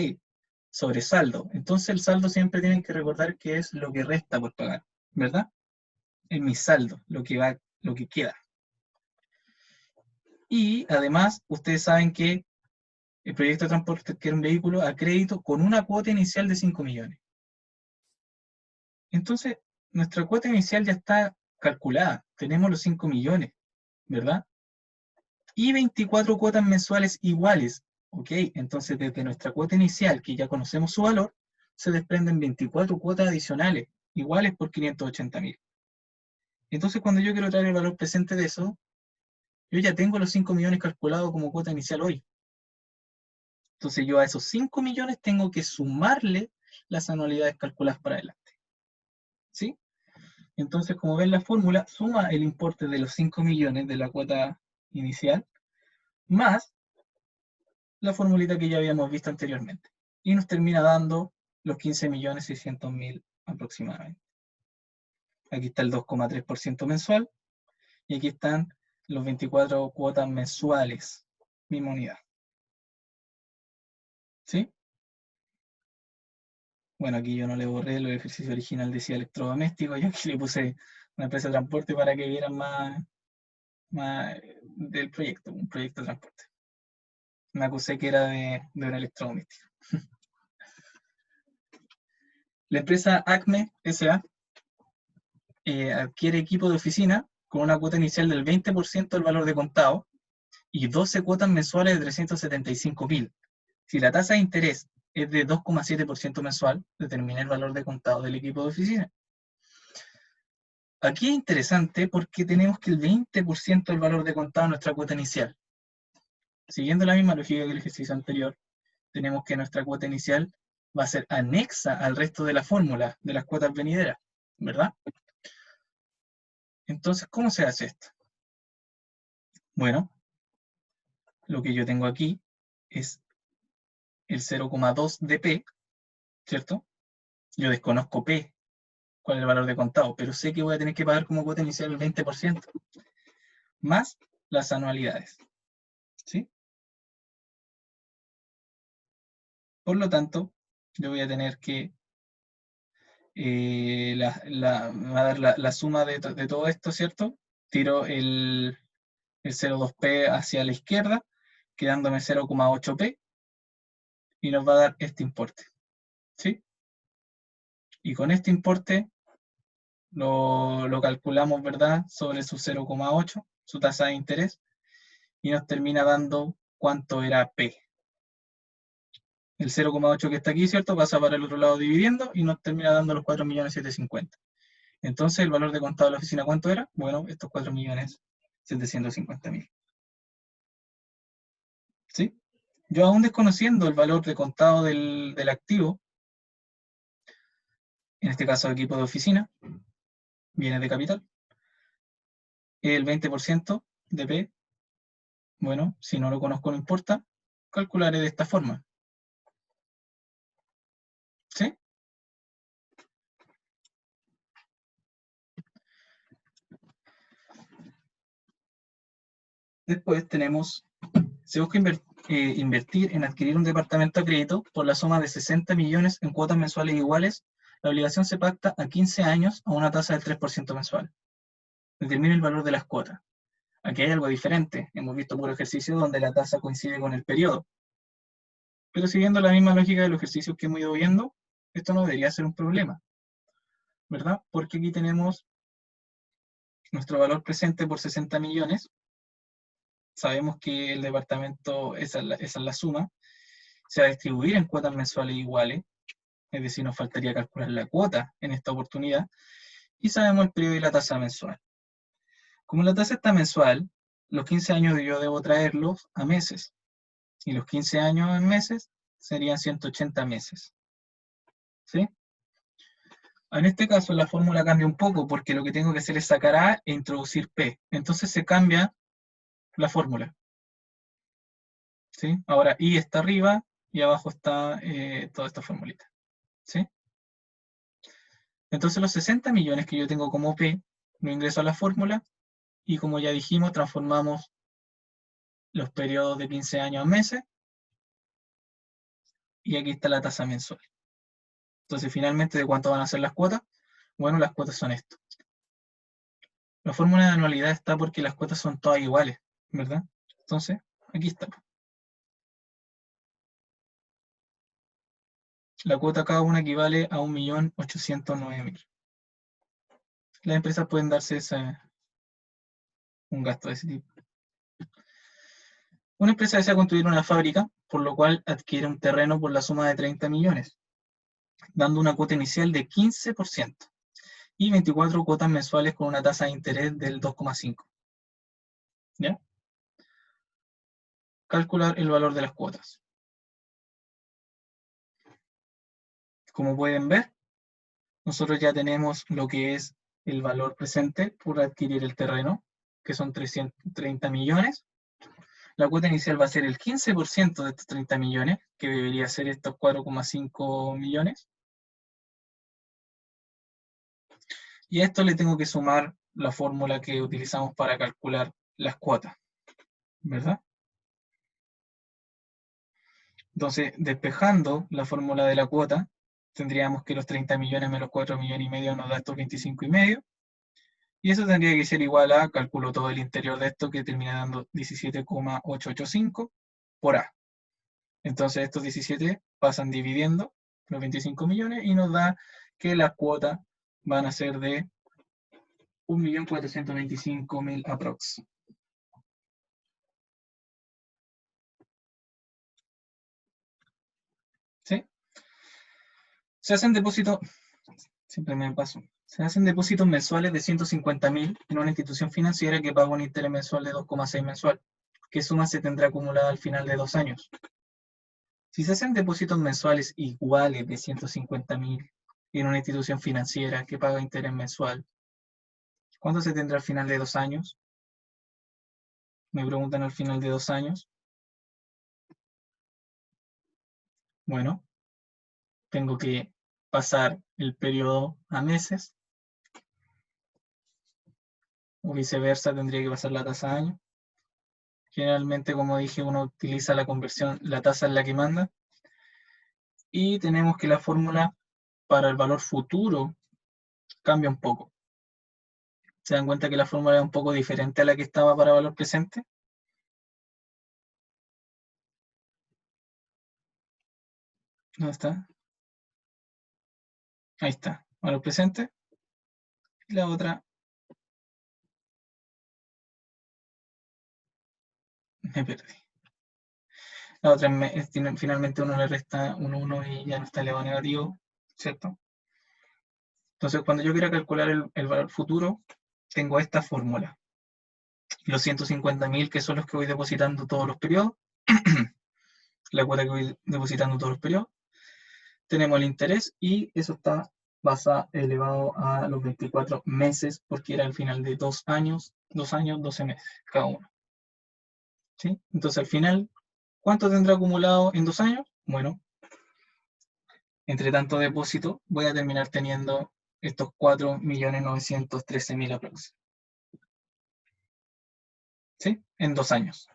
Sobre saldo. Entonces el saldo siempre tienen que recordar que es lo que resta por pagar, ¿verdad? Es mi saldo, lo que queda. Y además, ustedes saben que el proyecto de transporte adquiere un vehículo a crédito con una cuota inicial de 5 millones. Entonces, nuestra cuota inicial ya está calculada. Tenemos los 5 millones, ¿verdad? Y 24 cuotas mensuales iguales. ¿Ok? Entonces, desde nuestra cuota inicial, que ya conocemos su valor, se desprenden 24 cuotas adicionales, iguales por 580.000. Entonces, cuando yo quiero traer el valor presente de eso, yo ya tengo los 5 millones calculados como cuota inicial hoy. Entonces yo a esos 5 millones tengo que sumarle las anualidades calculadas para adelante. ¿Sí? Entonces, como ven la fórmula, suma el importe de los 5 millones de la cuota inicial, más la formulita que ya habíamos visto anteriormente. Y nos termina dando los 15.600.000 aproximadamente. Aquí está el 2,3% mensual, y aquí están los 24 cuotas mensuales, misma unidad. ¿Sí? Bueno, aquí yo no le borré, el ejercicio original decía electrodoméstico, yo aquí le puse una empresa de transporte para que vieran más del proyecto, un proyecto de transporte. Me acusé que era de un electrodoméstico. La empresa ACME S.A. Adquiere equipo de oficina con una cuota inicial del 20% del valor de contado y 12 cuotas mensuales de 375.000. Si la tasa de interés es de 2,7% mensual, determina el valor de contado del equipo de oficina. Aquí es interesante porque tenemos que el 20% del valor de contado es nuestra cuota inicial. Siguiendo la misma lógica que el ejercicio anterior, tenemos que nuestra cuota inicial va a ser anexa al resto de la fórmula de las cuotas venideras, ¿verdad? Entonces, ¿cómo se hace esto? Bueno, lo que yo tengo aquí es el 0,2 de P, ¿cierto? Yo desconozco P, cuál es el valor de contado, pero sé que voy a tener que pagar como cuota inicial el 20%, más las anualidades, ¿sí? Por lo tanto, yo voy a tener que, me va a dar la suma de todo esto, ¿cierto? Tiro el 0,2P hacia la izquierda, quedándome 0,8P, y nos va a dar este importe, ¿sí? Y con este importe lo calculamos, ¿verdad? Sobre su 0,8, su tasa de interés, y nos termina dando cuánto era P. El 0,8 que está aquí, ¿cierto? Pasa para el otro lado dividiendo y nos termina dando los 4.750.000. Entonces, ¿el valor de contado de la oficina cuánto era? Bueno, estos 4.750.000. ¿Sí? Yo aún desconociendo el valor de contado del activo, en este caso equipo de oficina, bienes de capital, el 20% de P, bueno, si no lo conozco no importa, calcularé de esta forma. ¿Sí? Después tenemos, se busca invertir en adquirir un departamento a crédito por la suma de 60 millones en cuotas mensuales iguales. La obligación se pacta a 15 años a una tasa del 3% mensual. Determina el valor de las cuotas. Aquí hay algo diferente. Hemos visto por ejercicio donde la tasa coincide con el periodo. Pero siguiendo la misma lógica de los ejercicios que hemos ido viendo, esto no debería ser un problema, ¿verdad? Porque aquí tenemos nuestro valor presente por 60 millones. Sabemos que el departamento, esa es la suma, se va a distribuir en cuotas mensuales iguales, es decir, nos faltaría calcular la cuota en esta oportunidad, y sabemos el periodo y la tasa mensual. Como la tasa está mensual, los 15 años yo debo traerlos a meses, y los 15 años en meses serían 180 meses. ¿Sí? En este caso la fórmula cambia un poco, porque lo que tengo que hacer es sacar A e introducir P. Entonces se cambia la fórmula. ¿Sí? Ahora I está arriba, y abajo está toda esta formulita. ¿Sí? Entonces los 60 millones que yo tengo como P, lo ingreso a la fórmula, y como ya dijimos, transformamos los periodos de 15 años a meses, y aquí está la tasa mensual. Entonces finalmente, ¿de cuánto van a ser las cuotas? Bueno, las cuotas son esto. La fórmula de anualidad está porque las cuotas son todas iguales, ¿verdad? Entonces, aquí está. La cuota cada una equivale a 1.809.000. Las empresas pueden darse un gasto de ese tipo. Una empresa desea construir una fábrica, por lo cual adquiere un terreno por la suma de 30 millones, dando una cuota inicial de 15% y 24 cuotas mensuales con una tasa de interés del 2,5. ¿Ya? Calcular el valor de las cuotas. Como pueden ver, nosotros ya tenemos lo que es el valor presente por adquirir el terreno, que son 330 millones. La cuota inicial va a ser el 15% de estos 30 millones, que debería ser estos 4,5 millones. Y a esto le tengo que sumar la fórmula que utilizamos para calcular las cuotas, ¿verdad? Entonces, despejando la fórmula de la cuota, tendríamos que los 30 millones menos 4 millones y medio nos da estos 25 y medio. Y eso tendría que ser igual a, calculo todo el interior de esto, que termina dando 17,885 por A. Entonces estos 17 pasan dividiendo los 25 millones y nos da que las cuotas van a ser de 1.425.000 aprox. ¿Sí? Se hacen depósitos, siempre me paso, se hacen depósitos mensuales de 150.000 en una institución financiera que paga un interés mensual de 2,6 mensual, que suma se tendrá acumulada al final de 2 años. Si se hacen depósitos mensuales iguales de 150.000 en una institución financiera que paga interés mensual, ¿cuánto se tendrá al final de 2 años? Me preguntan al final de 2 años. Bueno, tengo que pasar el periodo a meses, o viceversa, tendría que pasar la tasa a años. Generalmente, como dije, uno utiliza la conversión, la tasa es la que manda. Y tenemos que la fórmula para el valor futuro cambia un poco. ¿Se dan cuenta que la fórmula es un poco diferente a la que estaba para valor presente? ¿Dónde está? Ahí está, valor presente. Y la otra, me perdí. La otra finalmente uno le resta un 1 y ya no está elevado a negativo, ¿cierto? Entonces, cuando yo quiera calcular el valor futuro, tengo esta fórmula. Los 150.000, que son los que voy depositando todos los periodos. la cuota que voy depositando todos los periodos. Tenemos el interés y eso está elevado a los 24 meses porque era al final de 2 años, 12 meses cada uno. ¿Sí? Entonces al final, ¿cuánto tendrá acumulado en 2 años? Bueno, entre tanto depósito voy a terminar teniendo estos 4.913.000 aproximadamente. ¿Sí? En 2 años.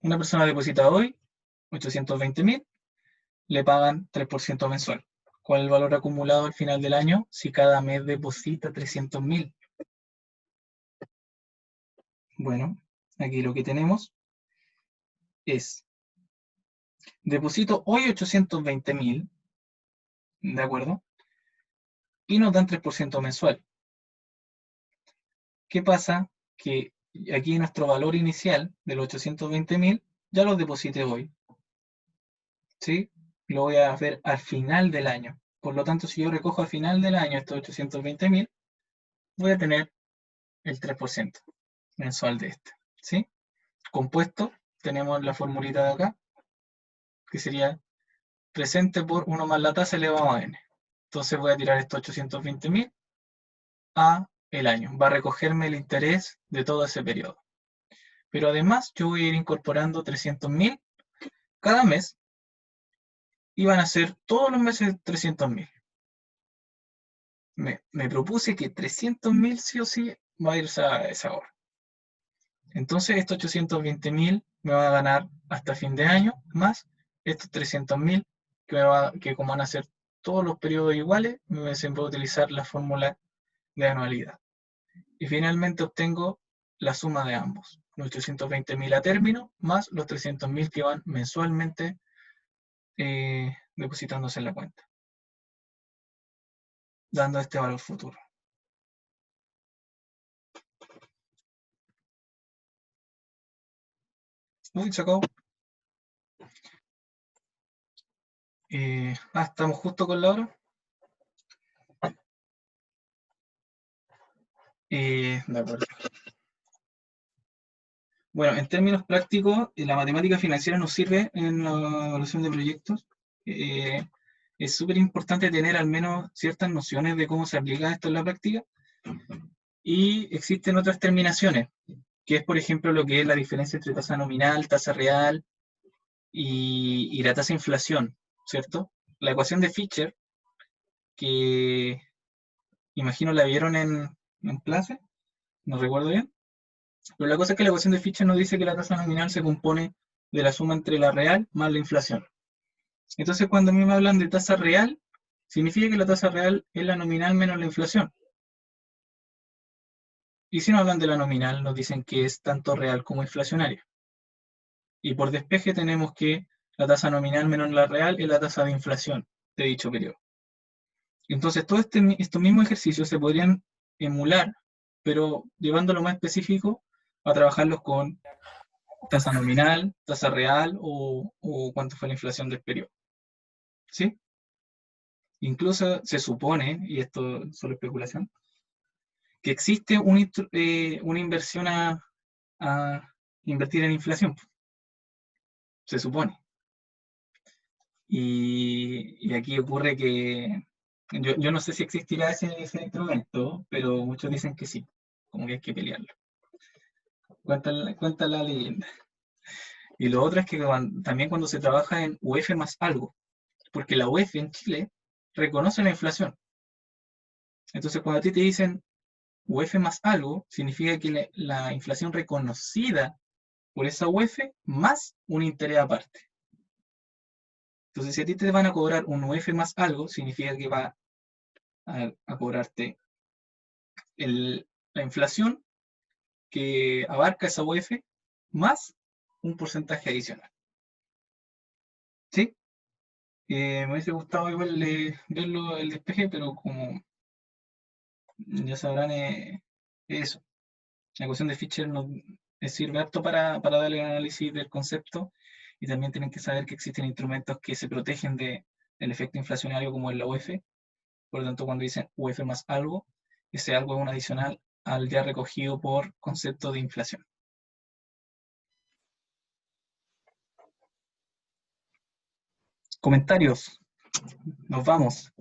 Una persona deposita hoy 820.000, le pagan 3% mensual. ¿Cuál es el valor acumulado al final del año si cada mes deposita 300.000? Bueno, aquí lo que tenemos es, deposito hoy 820.000, ¿de acuerdo? Y nos dan 3% mensual. ¿Qué pasa? Que aquí nuestro valor inicial de los 820.000 ya lo deposité hoy. ¿Sí? Lo voy a ver al final del año. Por lo tanto, si yo recojo al final del año estos 820.000, voy a tener el 3% mensual de este. ¿Sí? Compuesto, tenemos la formulita de acá, que sería presente por 1 más la tasa elevado a n. Entonces voy a tirar estos 820.000 a el año. Va a recogerme el interés de todo ese periodo. Pero además yo voy a ir incorporando 300.000 cada mes y van a ser todos los meses 300.000. Me propuse que 300.000 sí o sí va a irse a esa hora. Entonces estos 820.000 me van a ganar hasta fin de año, más estos 300.000 que como van a ser todos los periodos iguales, me voy a utilizar la fórmula de anualidad. Y finalmente obtengo la suma de ambos, los 820.000 a término, más los 300.000 que van mensualmente depositándose en la cuenta, dando este valor futuro. Uy, se acabó. Estamos justo con la hora. De acuerdo. Bueno, en términos prácticos, la matemática financiera nos sirve en la evaluación de proyectos. Es súper importante tener al menos ciertas nociones de cómo se aplica esto en la práctica. Y existen otras terminaciones, que es, por ejemplo, lo que es la diferencia entre tasa nominal, tasa real y la tasa de inflación, ¿cierto? La ecuación de Fisher, que imagino la vieron en clase, no recuerdo bien. Pero la cosa es que la ecuación de Fisher nos dice que la tasa nominal se compone de la suma entre la real más la inflación. Entonces, cuando a mí me hablan de tasa real, significa que la tasa real es la nominal menos la inflación. Y si nos hablan de la nominal, nos dicen que es tanto real como inflacionaria. Y por despeje tenemos que la tasa nominal menos la real es la tasa de inflación de dicho periodo. Entonces, todos estos mismos ejercicios se podrían emular, pero llevándolo más específico a trabajarlos con tasa nominal, tasa real o cuánto fue la inflación del periodo. ¿Sí? Incluso se supone, y esto es solo especulación, que existe una inversión a invertir en inflación. Se supone. Y aquí ocurre que yo no sé si existirá ese instrumento, pero muchos dicen que sí, como que hay que pelearlo. Cuenta la leyenda. Y lo otro es que también cuando se trabaja en UF más algo, porque la UF en Chile reconoce la inflación. Entonces cuando a ti te dicen UF más algo, significa que la inflación reconocida por esa UF más un interés aparte. Entonces si a ti te van a cobrar un UF más algo, significa que va a cobrarte la inflación que abarca esa UF más un porcentaje adicional. ¿Sí? Me hubiese gustado igual verlo el despeje, pero como ya sabrán, eso. La ecuación de Fisher nos sirve harto para darle el análisis del concepto y también tienen que saber que existen instrumentos que se protegen del efecto inflacionario como es la UF. Por lo tanto, cuando dicen UF más algo, ese algo es un adicional al ya recogido por concepto de inflación. Comentarios. Nos vamos.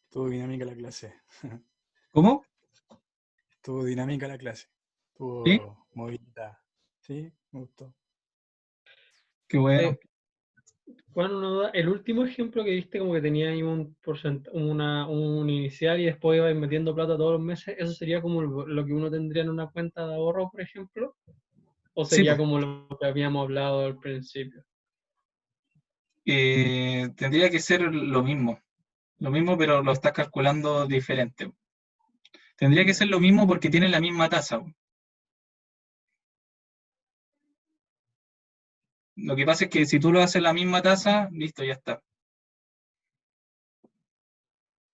Estuvo dinámica la clase. ¿Cómo? Estuvo dinámica la clase. Estuvo ¿Sí? movida. Sí, me gustó. Qué bueno. Juan, una duda. El último ejemplo que diste, como que tenía ahí un inicial y después iba metiendo plata todos los meses, ¿eso sería como lo que uno tendría en una cuenta de ahorro, por ejemplo? ¿O Sí, sería pues, como lo que habíamos hablado al principio? tendría que ser lo mismo, pero lo estás calculando diferente. Tendría que ser lo mismo porque tiene la misma tasa. Lo que pasa es que si tú lo haces la misma tasa, listo, ya está.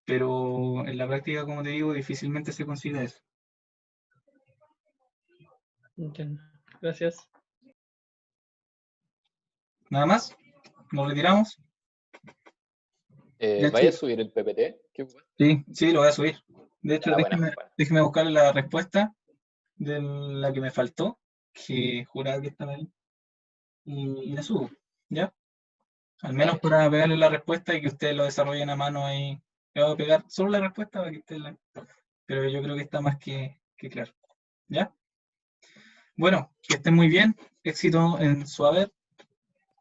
Pero en la práctica, como te digo, difícilmente se consigue eso. Entiendo. Gracias. Nada más, nos retiramos. Ya, ¿Vaya a chicos. subir el PPT? ¿Qué bueno. Sí, lo voy a subir. De hecho, Ya, bueno, déjeme buscar la respuesta de la que me faltó, que juraba que estaba ahí, y la subo, ¿ya? Al menos Vale. para pegarle la respuesta y que ustedes lo desarrollen a mano ahí. Le voy a pegar solo la respuesta para que ustedes la... Pero yo creo que está más que claro, ¿ya? Bueno, que estén muy bien, éxito en su haber,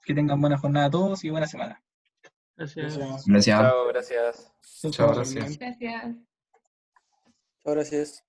que tengan buena jornada a todos y buena semana. Gracias. Gracias. Gracias. Chao, gracias. Chao, Gracias. gracias. Gracias. Chao, gracias.